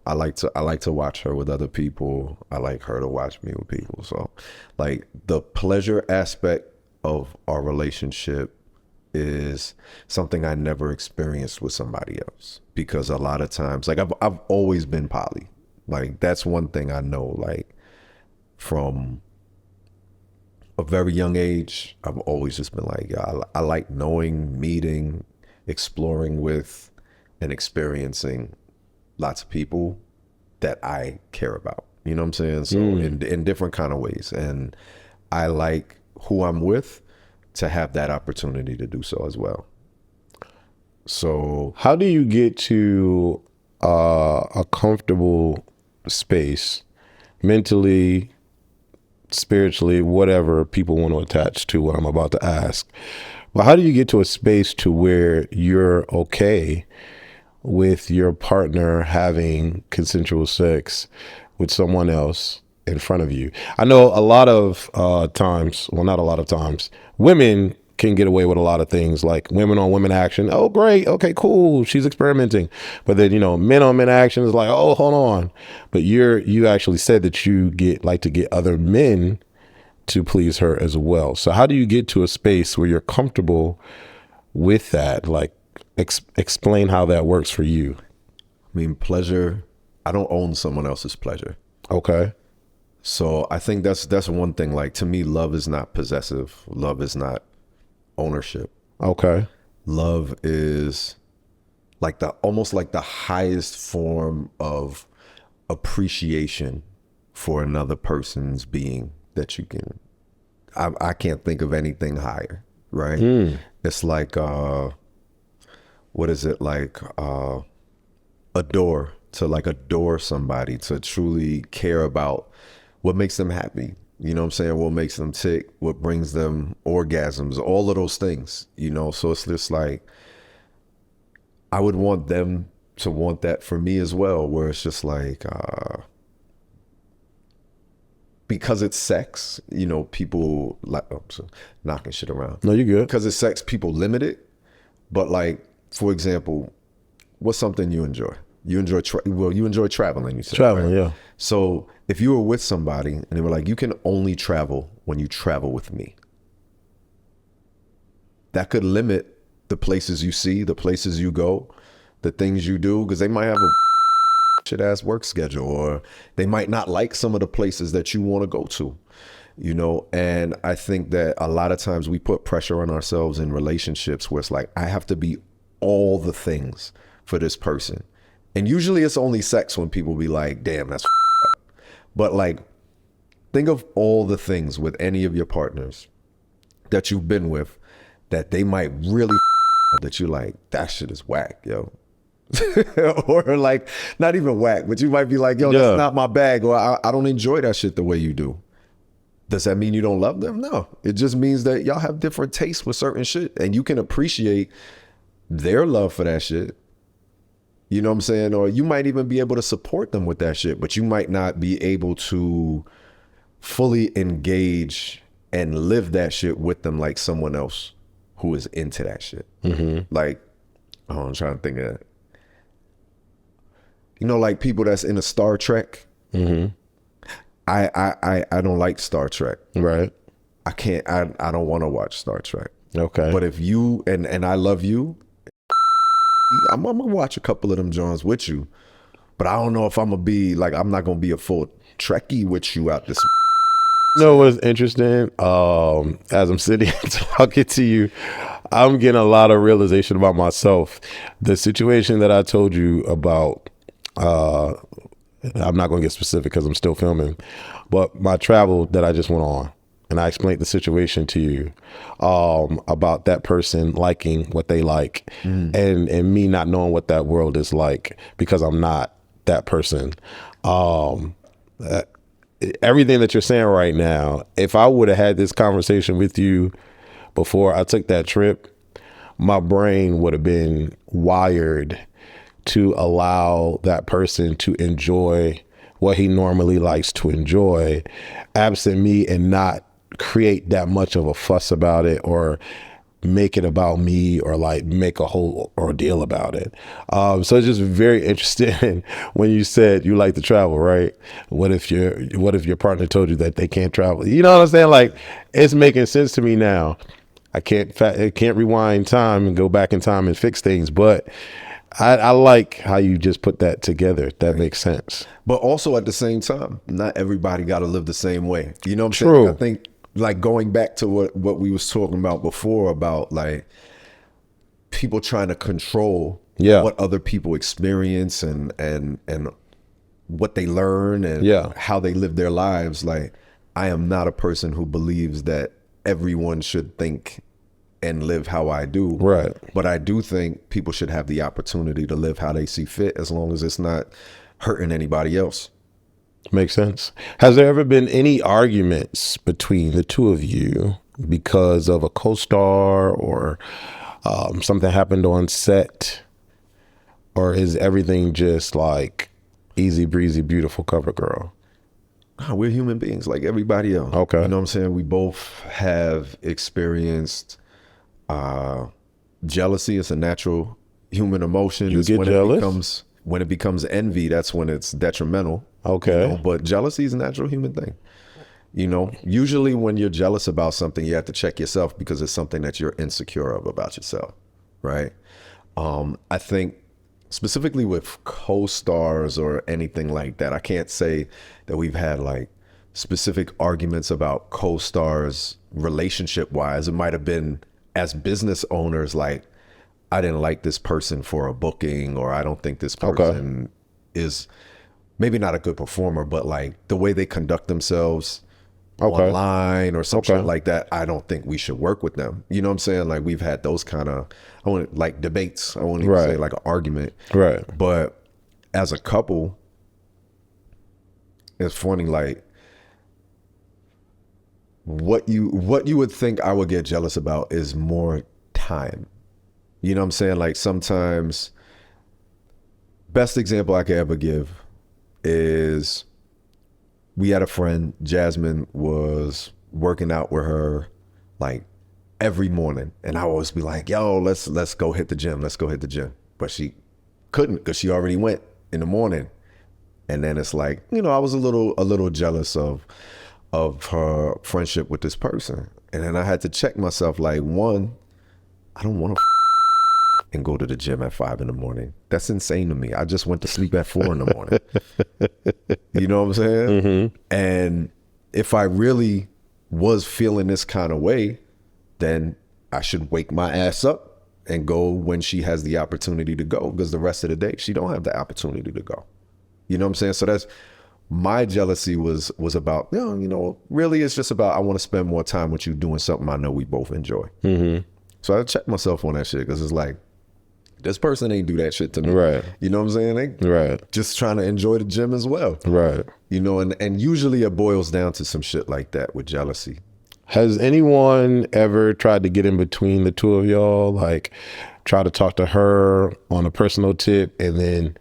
I like to watch her with other people. I like her to watch me with people. So like the pleasure aspect of our relationship is something I never experienced with somebody else, because a lot of times, like I've always been poly. Like that's one thing I know, like from a very young age, I've always just been like, I like knowing, meeting, exploring with, and experiencing lots of people that I care about. You know what I'm saying? So in different kind of ways. And I like who I'm with to have that opportunity to do so as well. So how do you get to a comfortable space mentally, spiritually, whatever people want to attach to what I'm about to ask? But how do you get to a space to where you're okay with your partner having consensual sex with someone else in front of you? I know a lot of times, well, not a lot of times, women can get away with a lot of things, like women on women action. Oh, great. Okay, cool. She's experimenting. But then, men on men action is like, oh, hold on. But you actually said that you like to get other men to please her as well. So how do you get to a space where you're comfortable with that? Like, explain how that works for you. I mean, pleasure, I don't own someone else's pleasure. Okay. So I think that's one thing. Like, to me, love is not possessive. Love is not ownership. Okay. Love is like almost like the highest form of appreciation for another person's being that you can. I can't think of anything higher, right? It's like what is it, like adore somebody, to truly care about what makes them happy. You know what I'm saying? What makes them tick, what brings them orgasms, all of those things, So it's just like, I would want them want that for me as well, where it's just like, because it's sex, you know, people like, knocking shit around. No, you're good. Because it's sex, people limit it. But like, for example, what's something you enjoy? You enjoy, you enjoy traveling, you said. Traveling, right? yeah. So if you were with somebody and they were like, you can only travel when you travel with me, that could limit the places you see, the places you go, the things you do, because they might have a shit ass work schedule, or they might not like some of the places that you want to go to, you know. And I think that a lot of times we put pressure on ourselves in relationships where it's like, I have to be all the things for this person. And usually it's only sex when people be like, damn, that's up. But like, think of all the things with any of your partners that you've been with that they might really that you like, that shit is whack, yo. Or like, not even whack, but you might be like, yo, that's not my bag, or I don't enjoy that shit the way you do. Does that mean you don't love them? No. It just means that y'all have different tastes with certain shit, and you can appreciate their love for that shit. You know what I'm saying? Or you might even be able to support them with that shit, but you might not be able to fully engage and live that shit with them like someone else who is into that shit. Mm-hmm. Like, oh, I'm trying to think of, you know, like people that's into Star Trek. Mm-hmm. I don't like Star Trek. Right. I can't, I don't want to watch Star Trek. Okay. But if you, and I love you, I'm gonna watch a couple of them Johns with you, but I don't know if I'm gonna be like, I'm not gonna be a full Trekkie with you out this. You know what's interesting? As I'm sitting talking to you, I'm getting a lot of realization about myself. The situation that I told you about, I'm not going to get specific because I'm still filming, but my travel that I just went on, and I explained the situation to you about that person liking what they like, and me not knowing what that world is like because I'm not that person. Everything that you're saying right now, if I would have had this conversation with you before I took that trip, my brain would have been wired to allow that person to enjoy what he normally likes to enjoy, absent me, and not create that much of a fuss about it or make it about me or like make a whole ordeal about it. So it's just very interesting when you said you like to travel, right? What if your partner told you that they can't travel? You know what I'm saying? Like, it's making sense to me now. I can't rewind time and go back in time and fix things, but I like how you just put that together. That makes sense. But also at the same time, not everybody got to live the same way. You know what I'm True. saying? I think, like, going back to what we was talking about before about like people trying to control what other people experience and what they learn and how they live their lives. Like, I am not a person who believes that everyone should think and live how I do. Right. But I do think people should have the opportunity to live how they see fit, as long as it's not hurting anybody else. Makes sense. Has there ever been any arguments between the two of you because of a co-star or something happened on set? Or is everything just like easy breezy, beautiful cover girl? We're human beings like everybody else. Okay. You know what I'm saying? We both have experienced jealousy. It's a natural human emotion. You get jealous? When it becomes envy, that's when it's detrimental. Okay. You know? But jealousy is a natural human thing. You know, usually when you're jealous about something, you have to check yourself because it's something that you're insecure of about yourself, right? I think specifically with co-stars or anything like that, I can't say that we've had like specific arguments about co-stars relationship wise. It might have been as business owners, like, I didn't like this person for a booking, or I don't think this person is maybe not a good performer, but like the way they conduct themselves online or something like that, I don't think we should work with them. You know what I'm saying? Like, we've had those kind of, I want like debates. I won't even say like an argument. Right. But as a couple, it's funny, like what you would think I would get jealous about is more time. You know what I'm saying? Like, sometimes Best example I could ever give is we had a friend, Jasmine was working out with her like every morning. And I always be like, yo, let's go hit the gym. Let's go hit the gym. But she couldn't because she already went in the morning. And then it's like, you know, I was a little jealous of her friendship with this person. And then I had to check myself, like, one, I don't want to and go to the gym at 5 a.m. That's insane to me. I just went to sleep at 4 a.m. You know what I'm saying? Mm-hmm. And if I really was feeling this kind of way, then I should wake my ass up and go when she has the opportunity to go, because the rest of the day she don't have the opportunity to go. You know what I'm saying? So that's my jealousy was about, you know, really it's just about, I want to spend more time with you doing something I know we both enjoy. Mm-hmm. So I checked myself on that shit, because it's like, this person ain't do that shit to me. Right. You know what I'm saying? Right. Just trying to enjoy the gym as well. Right. You know, and usually it boils down to some shit like that with jealousy. Has anyone ever tried to get in between the two of y'all? Like try to talk to her on a personal tip and then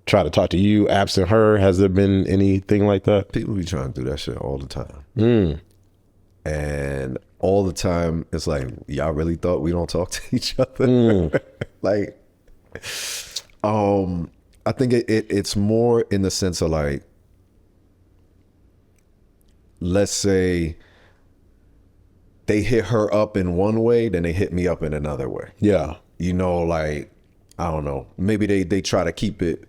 try to talk to you absent her? Has there been anything like that? People be trying to do that shit all the time. And all the time, it's like, y'all really thought we don't talk to each other? Like, I think it's more in the sense of like, let's say they hit her up in one way, then they hit me up in another way. Yeah. You know, like, I don't know, maybe they try to keep it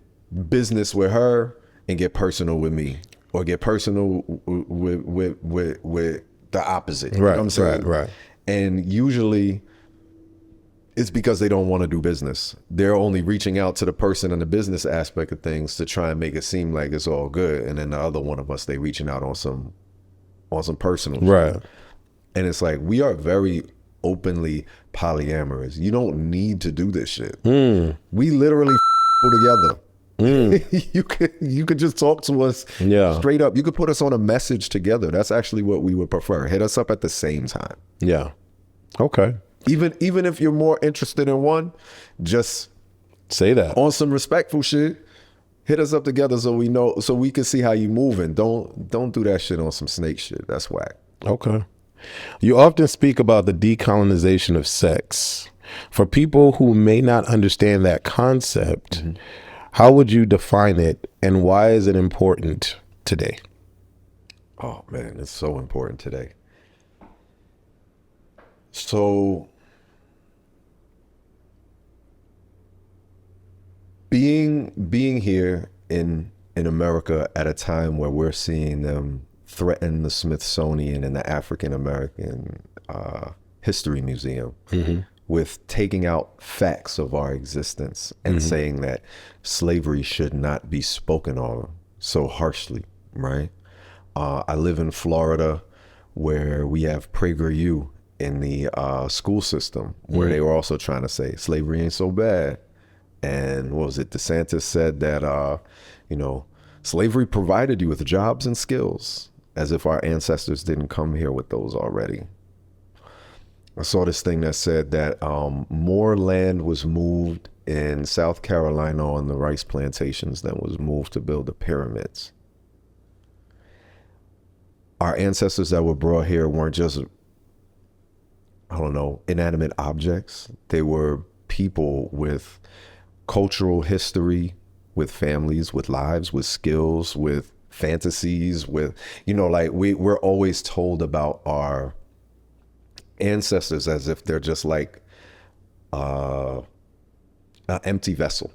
business with her and get personal with me, or get personal with the opposite. Right, you know what I'm saying? right. And usually it's because they don't want to do business. They're only reaching out to the person in the business aspect of things to try and make it seem like it's all good. And then the other one of us, they reaching out on some personal right shit. And it's like, we are very openly polyamorous. You don't need to do this shit. We literally together. You could just talk to us straight up. You could put us on a message together. That's actually what we would prefer. Hit us up at the same time. Yeah. Okay. Even if you're more interested in one, just say that on some respectful shit. Hit us up together so we know, so we can see how you moving. Don't do that shit on some snake shit. That's whack. Okay. You often speak about the decolonization of sex. For people who may not understand that concept, how would you define it, and why is it important today? Oh man, it's so important today. So being here in America at a time where we're seeing them threaten the Smithsonian and the African American History Museum with taking out facts of our existence and saying that slavery should not be spoken on so harshly, right? I live in Florida, where we have PragerU in the school system, where they were also trying to say slavery ain't so bad. And what was it? DeSantis said that, slavery provided you with jobs and skills, as if our ancestors didn't come here with those already. I saw this thing that said that more land was moved in South Carolina on the rice plantations than was moved to build the pyramids. Our ancestors that were brought here weren't just, inanimate objects. They were people with cultural history, with families, with lives, with skills, with fantasies, with, we're always told about our ancestors as if they're just like an empty vessel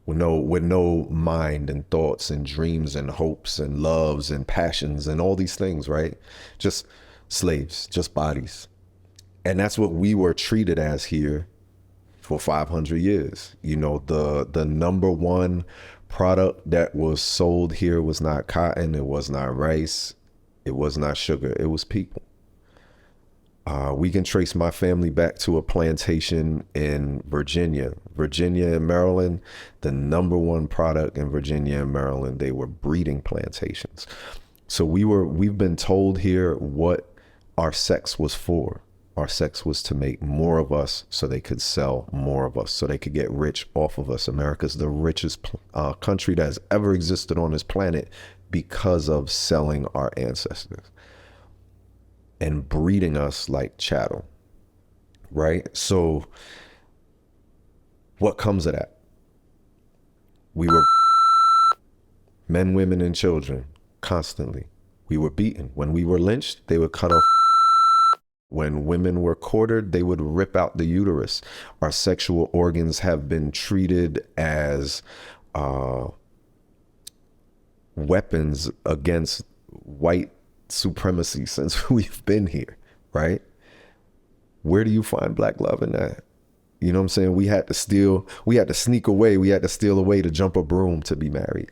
with no mind and thoughts and dreams and hopes and loves and passions and all these things, right? Just slaves, just bodies. And that's what we were treated as here for 500 years. The number one product that was sold here was not cotton, it was not rice, it was not sugar, it was people. We can trace my family back to a plantation in Virginia and Maryland. The number one product in Virginia and Maryland, they were breeding plantations. So we've been told here what our sex was for. Our sex was to make more of us so they could sell more of us, so they could get rich off of us. America's the richest country that has ever existed on this planet because of selling our ancestors and breeding us like chattel, right? So what comes of that? We were men, women, and children constantly. We were beaten. When we were lynched, they would cut off. When women were quartered, they would rip out the uterus. Our sexual organs have been treated as weapons against white supremacy since we've been here, right? Where do you find black love in that? You know what I'm saying? We had to sneak away. We had to steal away to jump a broom to be married.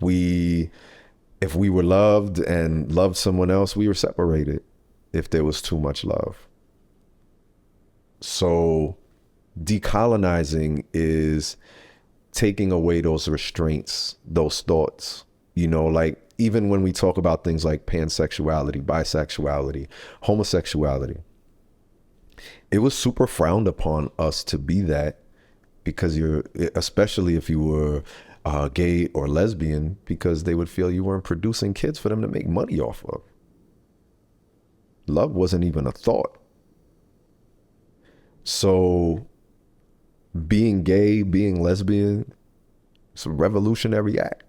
If we were loved and loved someone else, we were separated if there was too much love. So decolonizing is taking away those restraints, those thoughts, you know, like even when we talk about things like pansexuality, bisexuality, homosexuality, it was super frowned upon us to be that, because especially if you were gay or lesbian, because they would feel you weren't producing kids for them to make money off of. Love wasn't even a thought. So being gay, being lesbian, it's a revolutionary act.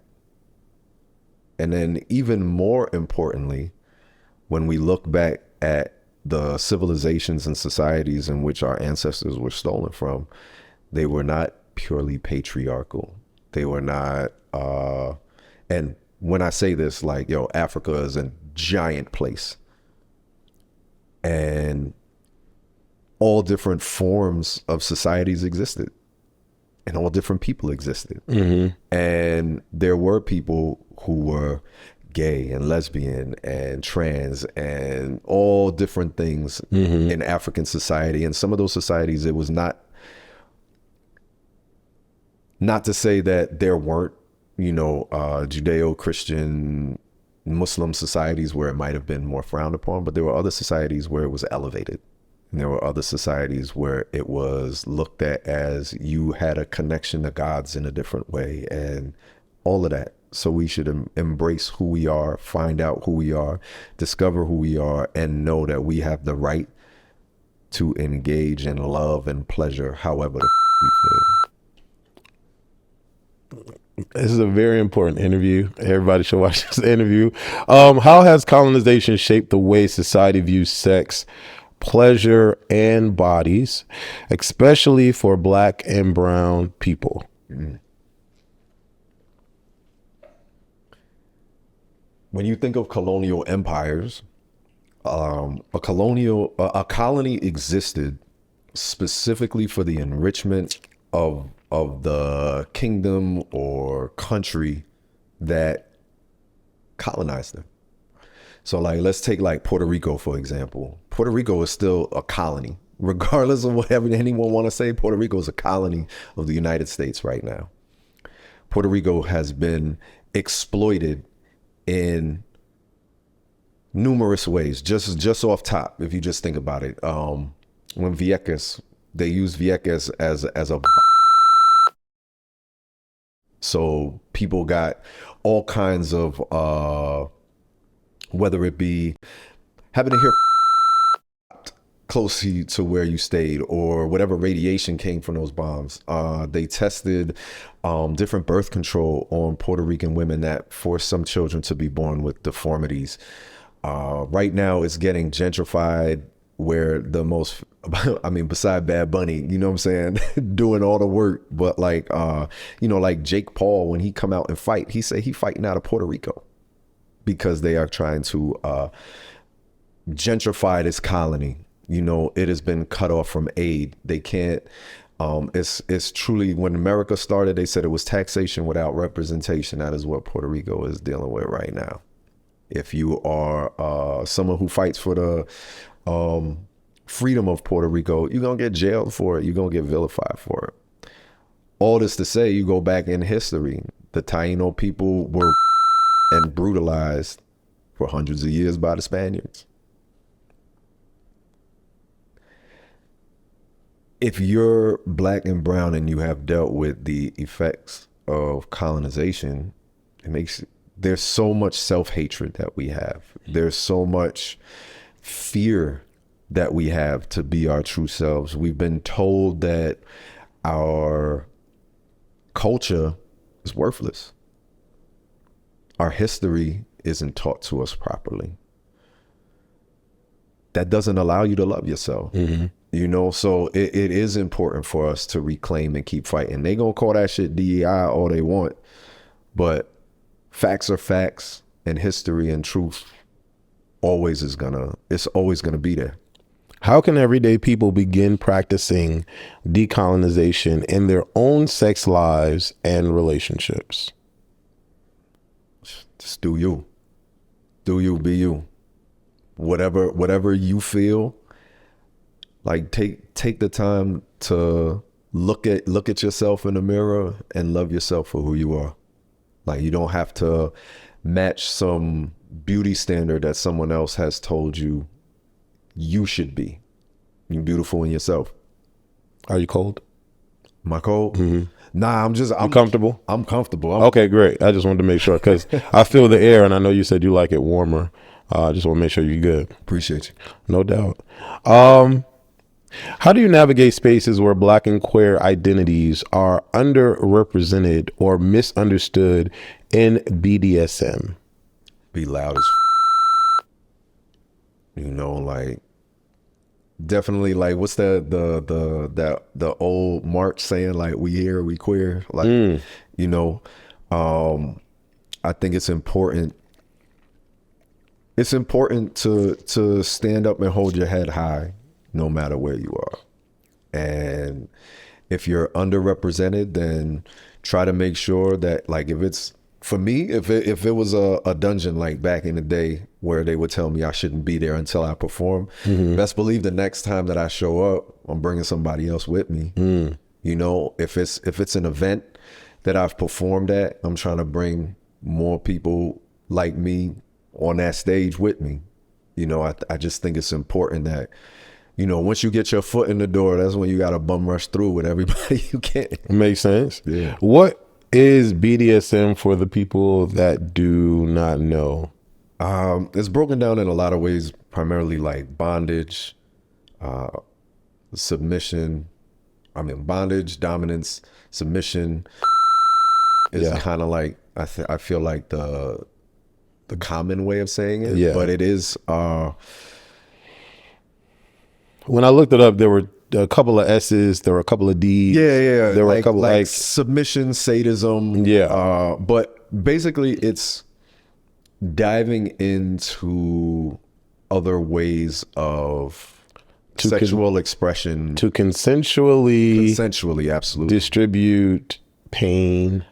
And then even more importantly, when we look back at the civilizations and societies in which our ancestors were stolen from, they were not purely patriarchal. They were not, and when I say this, like, Africa is a giant place. And all different forms of societies existed. And all different people existed. Mm-hmm. And there were people who were gay and lesbian and trans and all different things mm-hmm. in African society. And some of those societies, it was not to say that there weren't, Judeo-Christian Muslim societies where it might have been more frowned upon, but there were other societies where it was elevated. And there were other societies where it was looked at as you had a connection to gods in a different way and all of that. So we should embrace who we are, find out who we are, discover who we are, and know that we have the right to engage in love and pleasure however we feel. This is a very important interview. Everybody should watch this interview. How has colonization shaped the way society views sex, pleasure, and bodies, especially for Black and brown people? Mm. When you think of colonial empires, a colony existed specifically for the enrichment of the kingdom or country that colonized them. So like, let's take like Puerto Rico, for example. Puerto Rico is still a colony. Regardless of whatever anyone want to say, Puerto Rico is a colony of the United States right now. Puerto Rico has been exploited in numerous ways, just off top, if you just think about it. When Vieques, they use Vieques as a... So people got all kinds of, whether it be having to hear close to where you stayed or whatever radiation came from those bombs. They tested different birth control on Puerto Rican women that forced some children to be born with deformities. Right now it's getting gentrified where the most, beside Bad Bunny, you know what I'm saying, doing all the work, but like, like Jake Paul, when he come out and fight, he say he fighting out of Puerto Rico because they are trying to gentrify this colony. It has been cut off from aid. They can't, it's truly, when America started, they said it was taxation without representation. That is what Puerto Rico is dealing with right now. If you are someone who fights for the freedom of Puerto Rico, you're going to get jailed for it. You're going to get vilified for it. All this to say, you go back in history, the Taino people were and brutalized for hundreds of years by the Spaniards. if you're black and brown and you have dealt with the effects of colonization, there's so much self-hatred that we have. There's so much fear that we have to be our true selves. We've been told that our culture is worthless. Our history isn't taught to us properly. That doesn't allow you to love yourself. Mm-hmm. You know, so it is important for us to reclaim and keep fighting. They gonna call that shit DEI all they want, but facts are facts, and history and truth it's always gonna be there. How can everyday people begin practicing decolonization in their own sex lives and relationships? Just do you. Do you, be you. Whatever you feel, like take the time to look at yourself in the mirror and love yourself for who you are. Like, you don't have to match some beauty standard that someone else has told you should be. You're beautiful in yourself. Are you cold? Am I cold? Mm-hmm. Nah, I'm comfortable. I'm comfortable. Okay, great. I just wanted to make sure, because I feel the air, and I know you said you like it warmer. I just want to make sure you're good. Appreciate you. No doubt. How do you navigate spaces where Black and queer identities are underrepresented or misunderstood in BDSM? Be loud as you know, like, definitely, like, what's the old March saying, like, we here, we queer, like, you know, I think it's important to stand up and hold your head high no matter where you are. And if you're underrepresented, then try to make sure that, like, if it's, for me, if it was a dungeon like back in the day where they would tell me I shouldn't be there until I perform, best believe the next time that I show up, I'm bringing somebody else with me. You know, if it's an event that I've performed at, I'm trying to bring more people like me on that stage with me. You know, I just think it's important that, you know, once you get your foot in the door, that's when you got to bum rush through with everybody you can. Makes sense. Yeah. What is BDSM for the people that do not know? It's broken down in a lot of ways, primarily like bondage, submission. Bondage, dominance, submission is kind of like, I feel like the common way of saying it. Yeah. But it is. When I looked it up, there were a couple of S's, there were a couple of D's. Yeah. There were a couple like submission, sadism. Yeah. But basically, it's diving into other ways of sexual expression to consensually, absolutely distribute pain.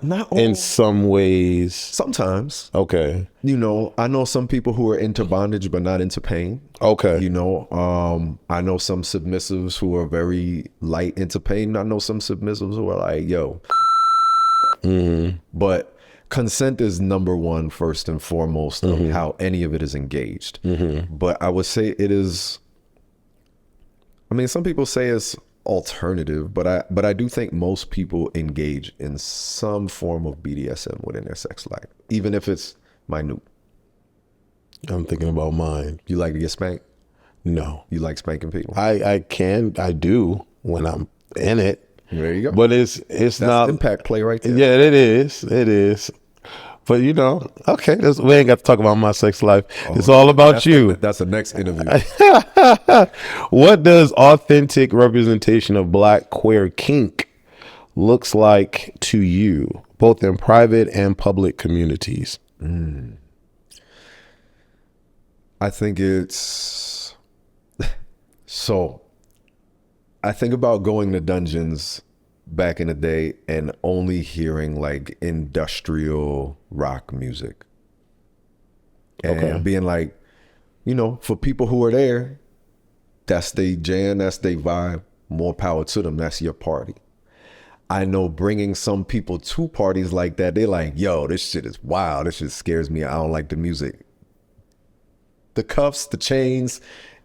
Not all. In some ways. Sometimes. Okay. You know, I know some people who are into bondage but not into pain. Okay. You know, I know some submissives who are very light into pain. I know some submissives who are like, yo. But consent is number one, first and foremost, of how any of it is engaged. But I would say it is, some people say it's alternative, but I do think most people engage in some form of BDSM within their sex life, even if it's minute. I'm thinking about mine. You like to get spanked? No. You like spanking people? I do when I'm in it. There you go. But it's not impact play right there. Yeah, it is. But you know, okay, we ain't got to talk about my sex life. It's all about you. That's the next interview. What does authentic representation of Black queer kink looks like to you, both in private and public communities? I think it's so. I think about going to dungeons back in the day and only hearing like industrial rock music and being like, you know, for people who are there, that's their jam, that's their vibe, more power to them, that's your party. I know bringing some people to parties like that, they're like, yo, this shit is wild, this shit scares me, I don't like the music. The cuffs, the chains,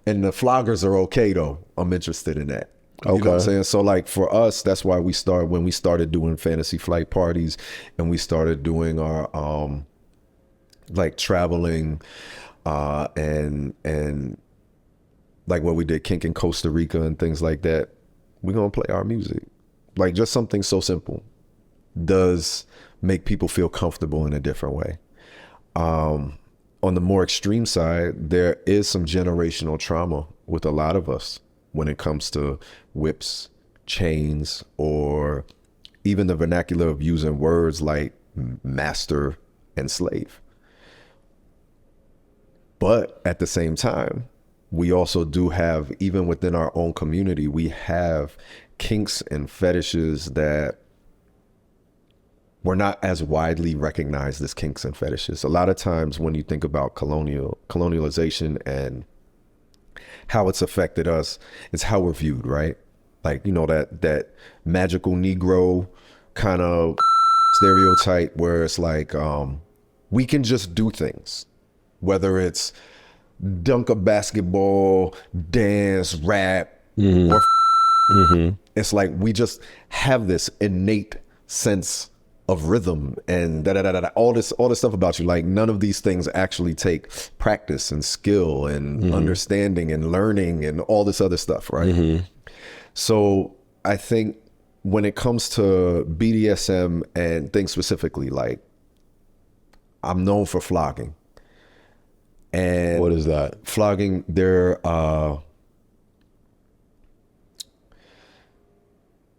and the floggers are okay though. I'm interested in that. You know what I'm Okay. saying? So like for us, that's why when we started doing fantasy flight parties and we started doing our like traveling and like what we did kink in Costa Rica and things like that, we're gonna play our music. Like just something so simple does make people feel comfortable in a different way. On the more extreme side, there is some generational trauma with a lot of us when it comes to whips, chains, or even the vernacular of using words like master and slave. But at the same time, we also do have, even within our own community, we have kinks and fetishes that were not as widely recognized as kinks and fetishes. A lot of times when you think about colonialization and how it's affected us, it's how we're viewed, right? Like, you know, that magical Negro kind of stereotype where it's like, we can just do things, whether it's dunk a basketball, dance, rap, or it's like we just have this innate sense of rhythm and all this stuff about you. Like none of these things actually take practice and skill and understanding and learning and all this other stuff, right? So I think when it comes to BDSM and things specifically, like I'm known for flogging. And What is that? flogging, they're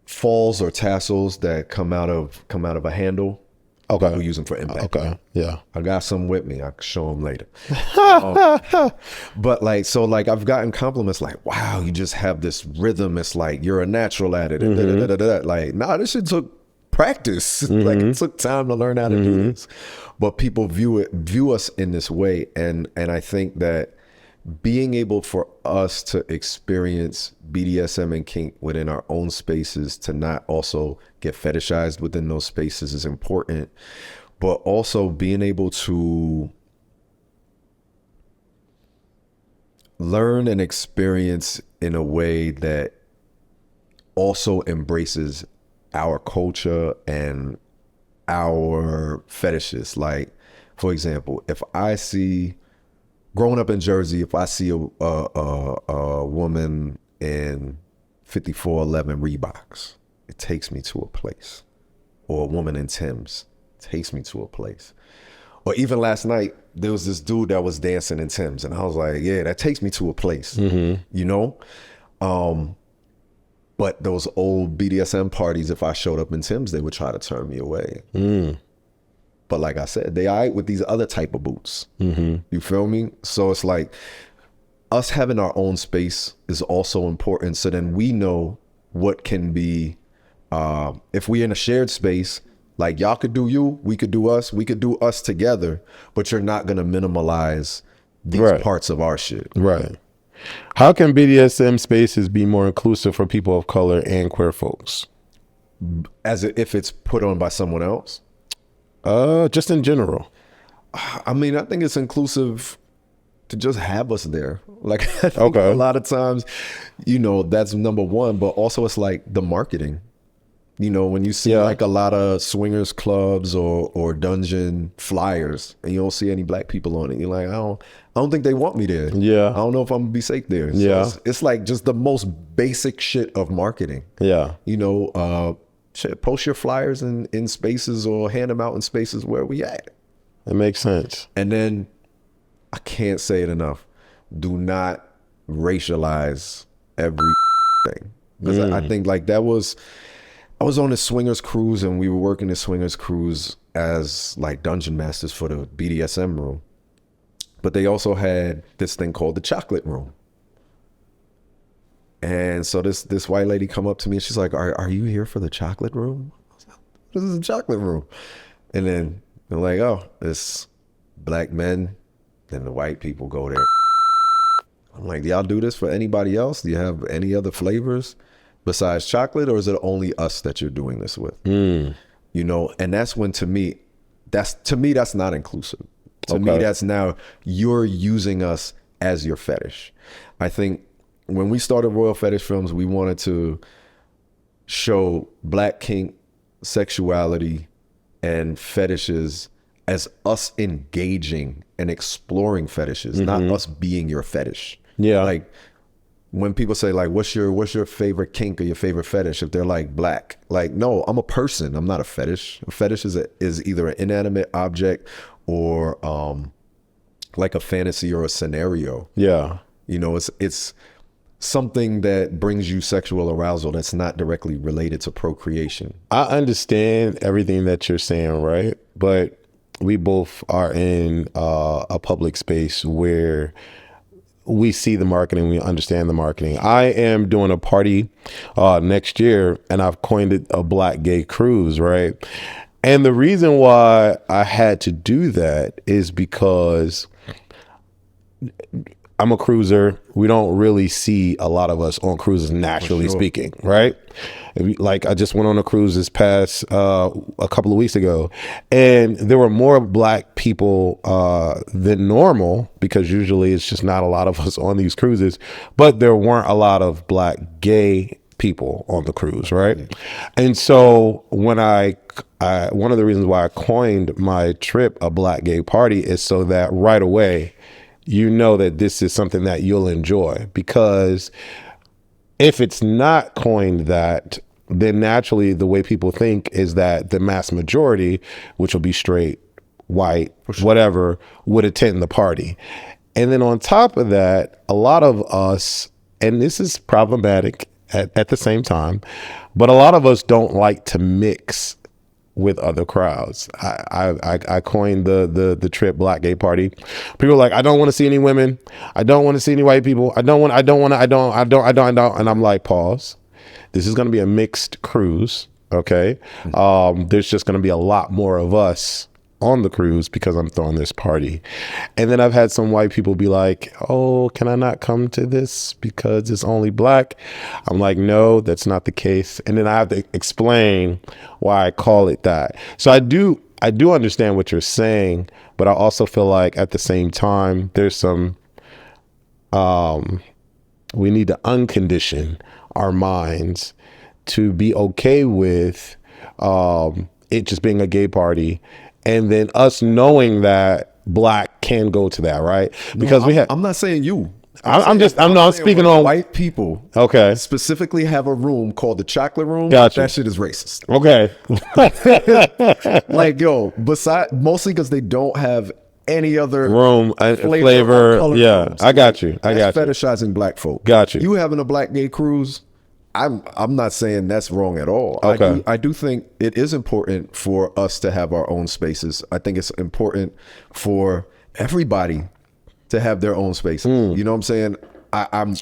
falls or tassels that come out of a handle. Okay. We use them for impact. Okay. Yeah. I got some with me. I can show them later. But like, so like I've gotten compliments like, wow, you just have this rhythm. It's like, you're a natural at it. Like, nah, this shit took practice. Like it took time to learn how to do this. But people view us in this way. And I think that being able for us to experience BDSM and kink within our own spaces, to not also get fetishized within those spaces is important, but also being able to learn and experience in a way that also embraces our culture and our fetishes. Like, for example, if I see, growing up in Jersey, if I see a woman in 5411 Reeboks, it takes me to a place. Or a woman in Tim's, takes me to a place. Or even last night, there was this dude that was dancing in Tim's, and I was like, yeah, that takes me to a place, you know? But those old BDSM parties, if I showed up in Tim's, they would try to turn me away. But like I said, they all right with these other type of boots. You feel me? So it's like us having our own space is also important. So then we know what can be, if we're in a shared space, like y'all could do you, we could do us together, but you're not going to minimalize these parts of our shit. Right. How can BDSM spaces be more inclusive for people of color and queer folks? As if it's put on by someone else? Just in general. I mean, I think it's inclusive to just have us there. Like, I think a lot of times, you know, that's number one, but also it's like the marketing. You know, when you see like a lot of swingers clubs or dungeon flyers and you don't see any black people on it, you're like, I don't think they want me there. Yeah. I don't know if I'm gonna be safe there. So it's like just the most basic shit of marketing. Yeah. You know, post your flyers in spaces or hand them out in spaces where we at. It makes sense. And then I can't say it enough. Do not racialize everything. Because I think like I was on a swingers cruise and we were working the swingers cruise as like dungeon masters for the BDSM room. But they also had this thing called the chocolate room. And so this white lady come up to me and she's like, are you here for the chocolate room? I was like, this is a chocolate room. And then they're like, oh, it's black men. Then the white people go there. I'm like, do y'all do this for anybody else? Do you have any other flavors besides chocolate, or is it only us that you're doing this with? You know, and that's when to me that's not inclusive. To me, that's now you're using us as your fetish. I think when we started Royal Fetish Films, we wanted to show Black kink sexuality and fetishes as us engaging and exploring fetishes, not us being your fetish. Yeah. Like when people say like, what's your favorite kink or your favorite fetish? If they're like black, like, no, I'm a person. I'm not a fetish. A fetish is either an inanimate object or like a fantasy or a scenario. Yeah. You know, it's something that brings you sexual arousal that's not directly related to procreation. I understand everything that you're saying, right? But we both are in a public space where we see the marketing, we understand the marketing. I am doing a party next year, and I've coined it a Black Gay Cruise, right? And the reason why I had to do that is because I'm a cruiser. We don't really see a lot of us on cruises, naturally speaking, right? Like I just went on a cruise this past a couple of weeks ago, and there were more Black people than normal, because usually it's just not a lot of us on these cruises, but there weren't a lot of Black gay people on the cruise, right? And so when I one of the reasons why I coined my trip a Black Gay Party is so that right away, you know that this is something that you'll enjoy. Because if it's not coined that, then naturally the way people think is that the mass majority, which will be straight, white, whatever, would attend the party. And then on top of that, a lot of us, and this is problematic at the same time, but a lot of us don't like to mix with other crowds. I coined the trip Black Gay Party. People are like, I don't want to see any women. I don't want to see any white people. I don't. And I'm like, pause. This is going to be a mixed cruise. Okay. There's just going to be a lot more of us on the cruise because I'm throwing this party. And then I've had some white people be like, oh, can I not come to this because it's only Black? I'm like, no, that's not the case. And then I have to explain why I call it that. So I do understand what you're saying, but I also feel like at the same time, there's some, we need to uncondition our minds to be okay with it just being a gay party. And then us knowing that Black can go to that, right? Because I'm not saying you. I'm speaking on white people. Okay. Specifically have a room called the chocolate room. Gotcha. That shit is racist. Okay. Like, yo, mostly because they don't have any other room flavor. Yeah, rooms. I got you. Fetishizing Black folk. Got you. You having a Black Gay Cruise, I'm not saying that's wrong at all. Okay. I do think it is important for us to have our own spaces. I think it's important for everybody to have their own spaces. You know what I'm saying? I'm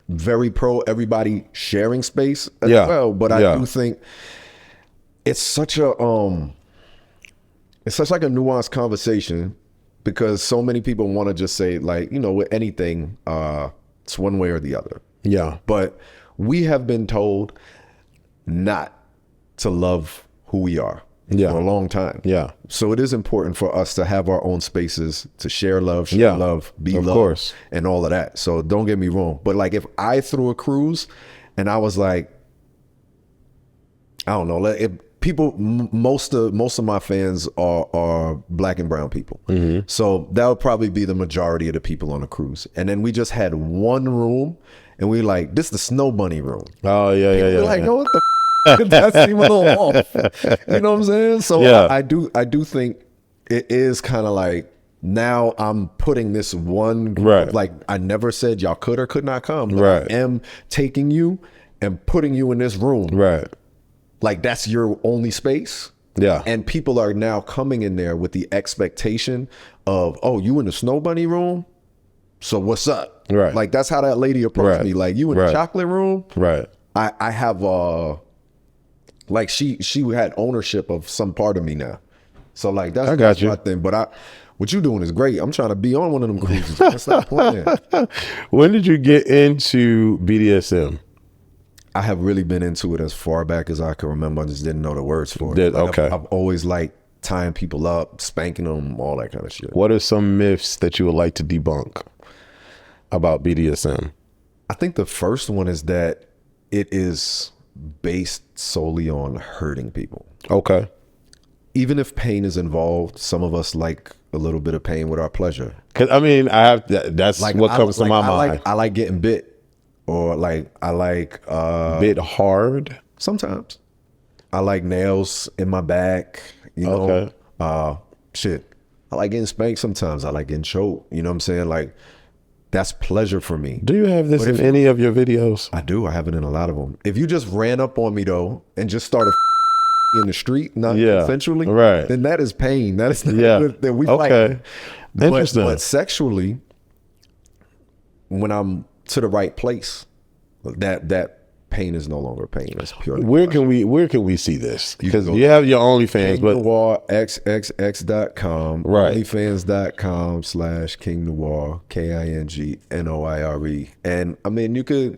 very pro everybody sharing space as well, but I do think it's such like a nuanced conversation, because so many people want to just say, like, you know, with anything, it's one way or the other. Yeah. But we have been told not to love who we are for a long time. Yeah. So it is important for us to have our own spaces to share love, be loved, course, and all of that. So don't get me wrong. But like, if I threw a cruise and I was like, I don't know, if people, most of my fans are Black and brown people. So that would probably be the majority of the people on the cruise. And then we just had one room, and we like, this is the Snow Bunny room. Oh, yeah. We're like, no, what the that seemed a little off. You know what I'm saying? So I do think it is kind of like, now I'm putting this one group, like, I never said y'all could or could not come, but I am taking you and putting you in this room. Like, that's your only space. And people are now coming in there with the expectation of, oh, you in the Snow Bunny room? So what's up? Like, that's how that lady approached me. Like, you in the chocolate room? I have like, she had ownership of some part of me now. So like, that's my thing. But what you doing is great. I'm trying to be on one of them cruises. Let's stop playing. When did you get into BDSM? I have really been into it as far back as I can remember. I just didn't know the words for it. Like, I've always liked tying people up, spanking them, all that kind of shit. What are some myths that you would like to debunk about BDSM? I think the first one is that it is based solely on hurting people. Okay. Even if pain is involved, some of us like a little bit of pain with our pleasure. Cause I mean, that's Like what comes to my mind. I like getting bit, or like I like Bit hard. sometimes I like nails in my back. You know, Okay. shit. I like getting spanked sometimes. I like getting choked. You know what I'm saying? Like that's pleasure for me. Do you have this in any of your videos? I do. I have it in a lot of them. If you just ran up on me though and just started in the street, not consensually, right, then that is pain. That is not good. Then we okay. Interesting. But sexually, when I'm to the right place, that pain is no longer pain. It's purely Where can we see this? Because you have your OnlyFans, King but Noire xxx.com, right, onlyfans.com/King Noire, KINGNOIRE. And I mean,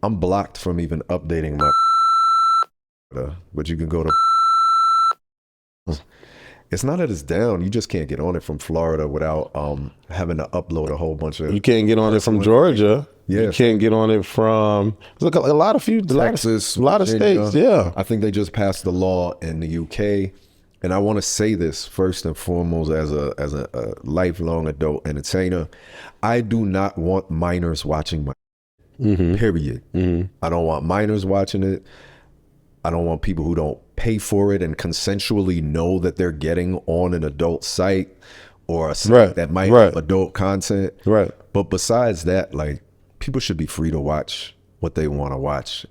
I'm blocked from even updating my but you can go to it's not that it's down, you just can't get on it from Florida without having to upload a whole bunch of you can't get on it from Georgia. Yeah, you can't get on it from Texas, a lot of states. Yeah, I think they just passed the law in the UK. And I want to say this first and foremost as a lifelong adult entertainer. I do not want minors watching my period. I don't want minors watching it. I don't want people who don't pay for it and consensually know that they're getting on an adult site or a site that might have adult content. Right. But besides that, like, people should be free to watch what they want to watch.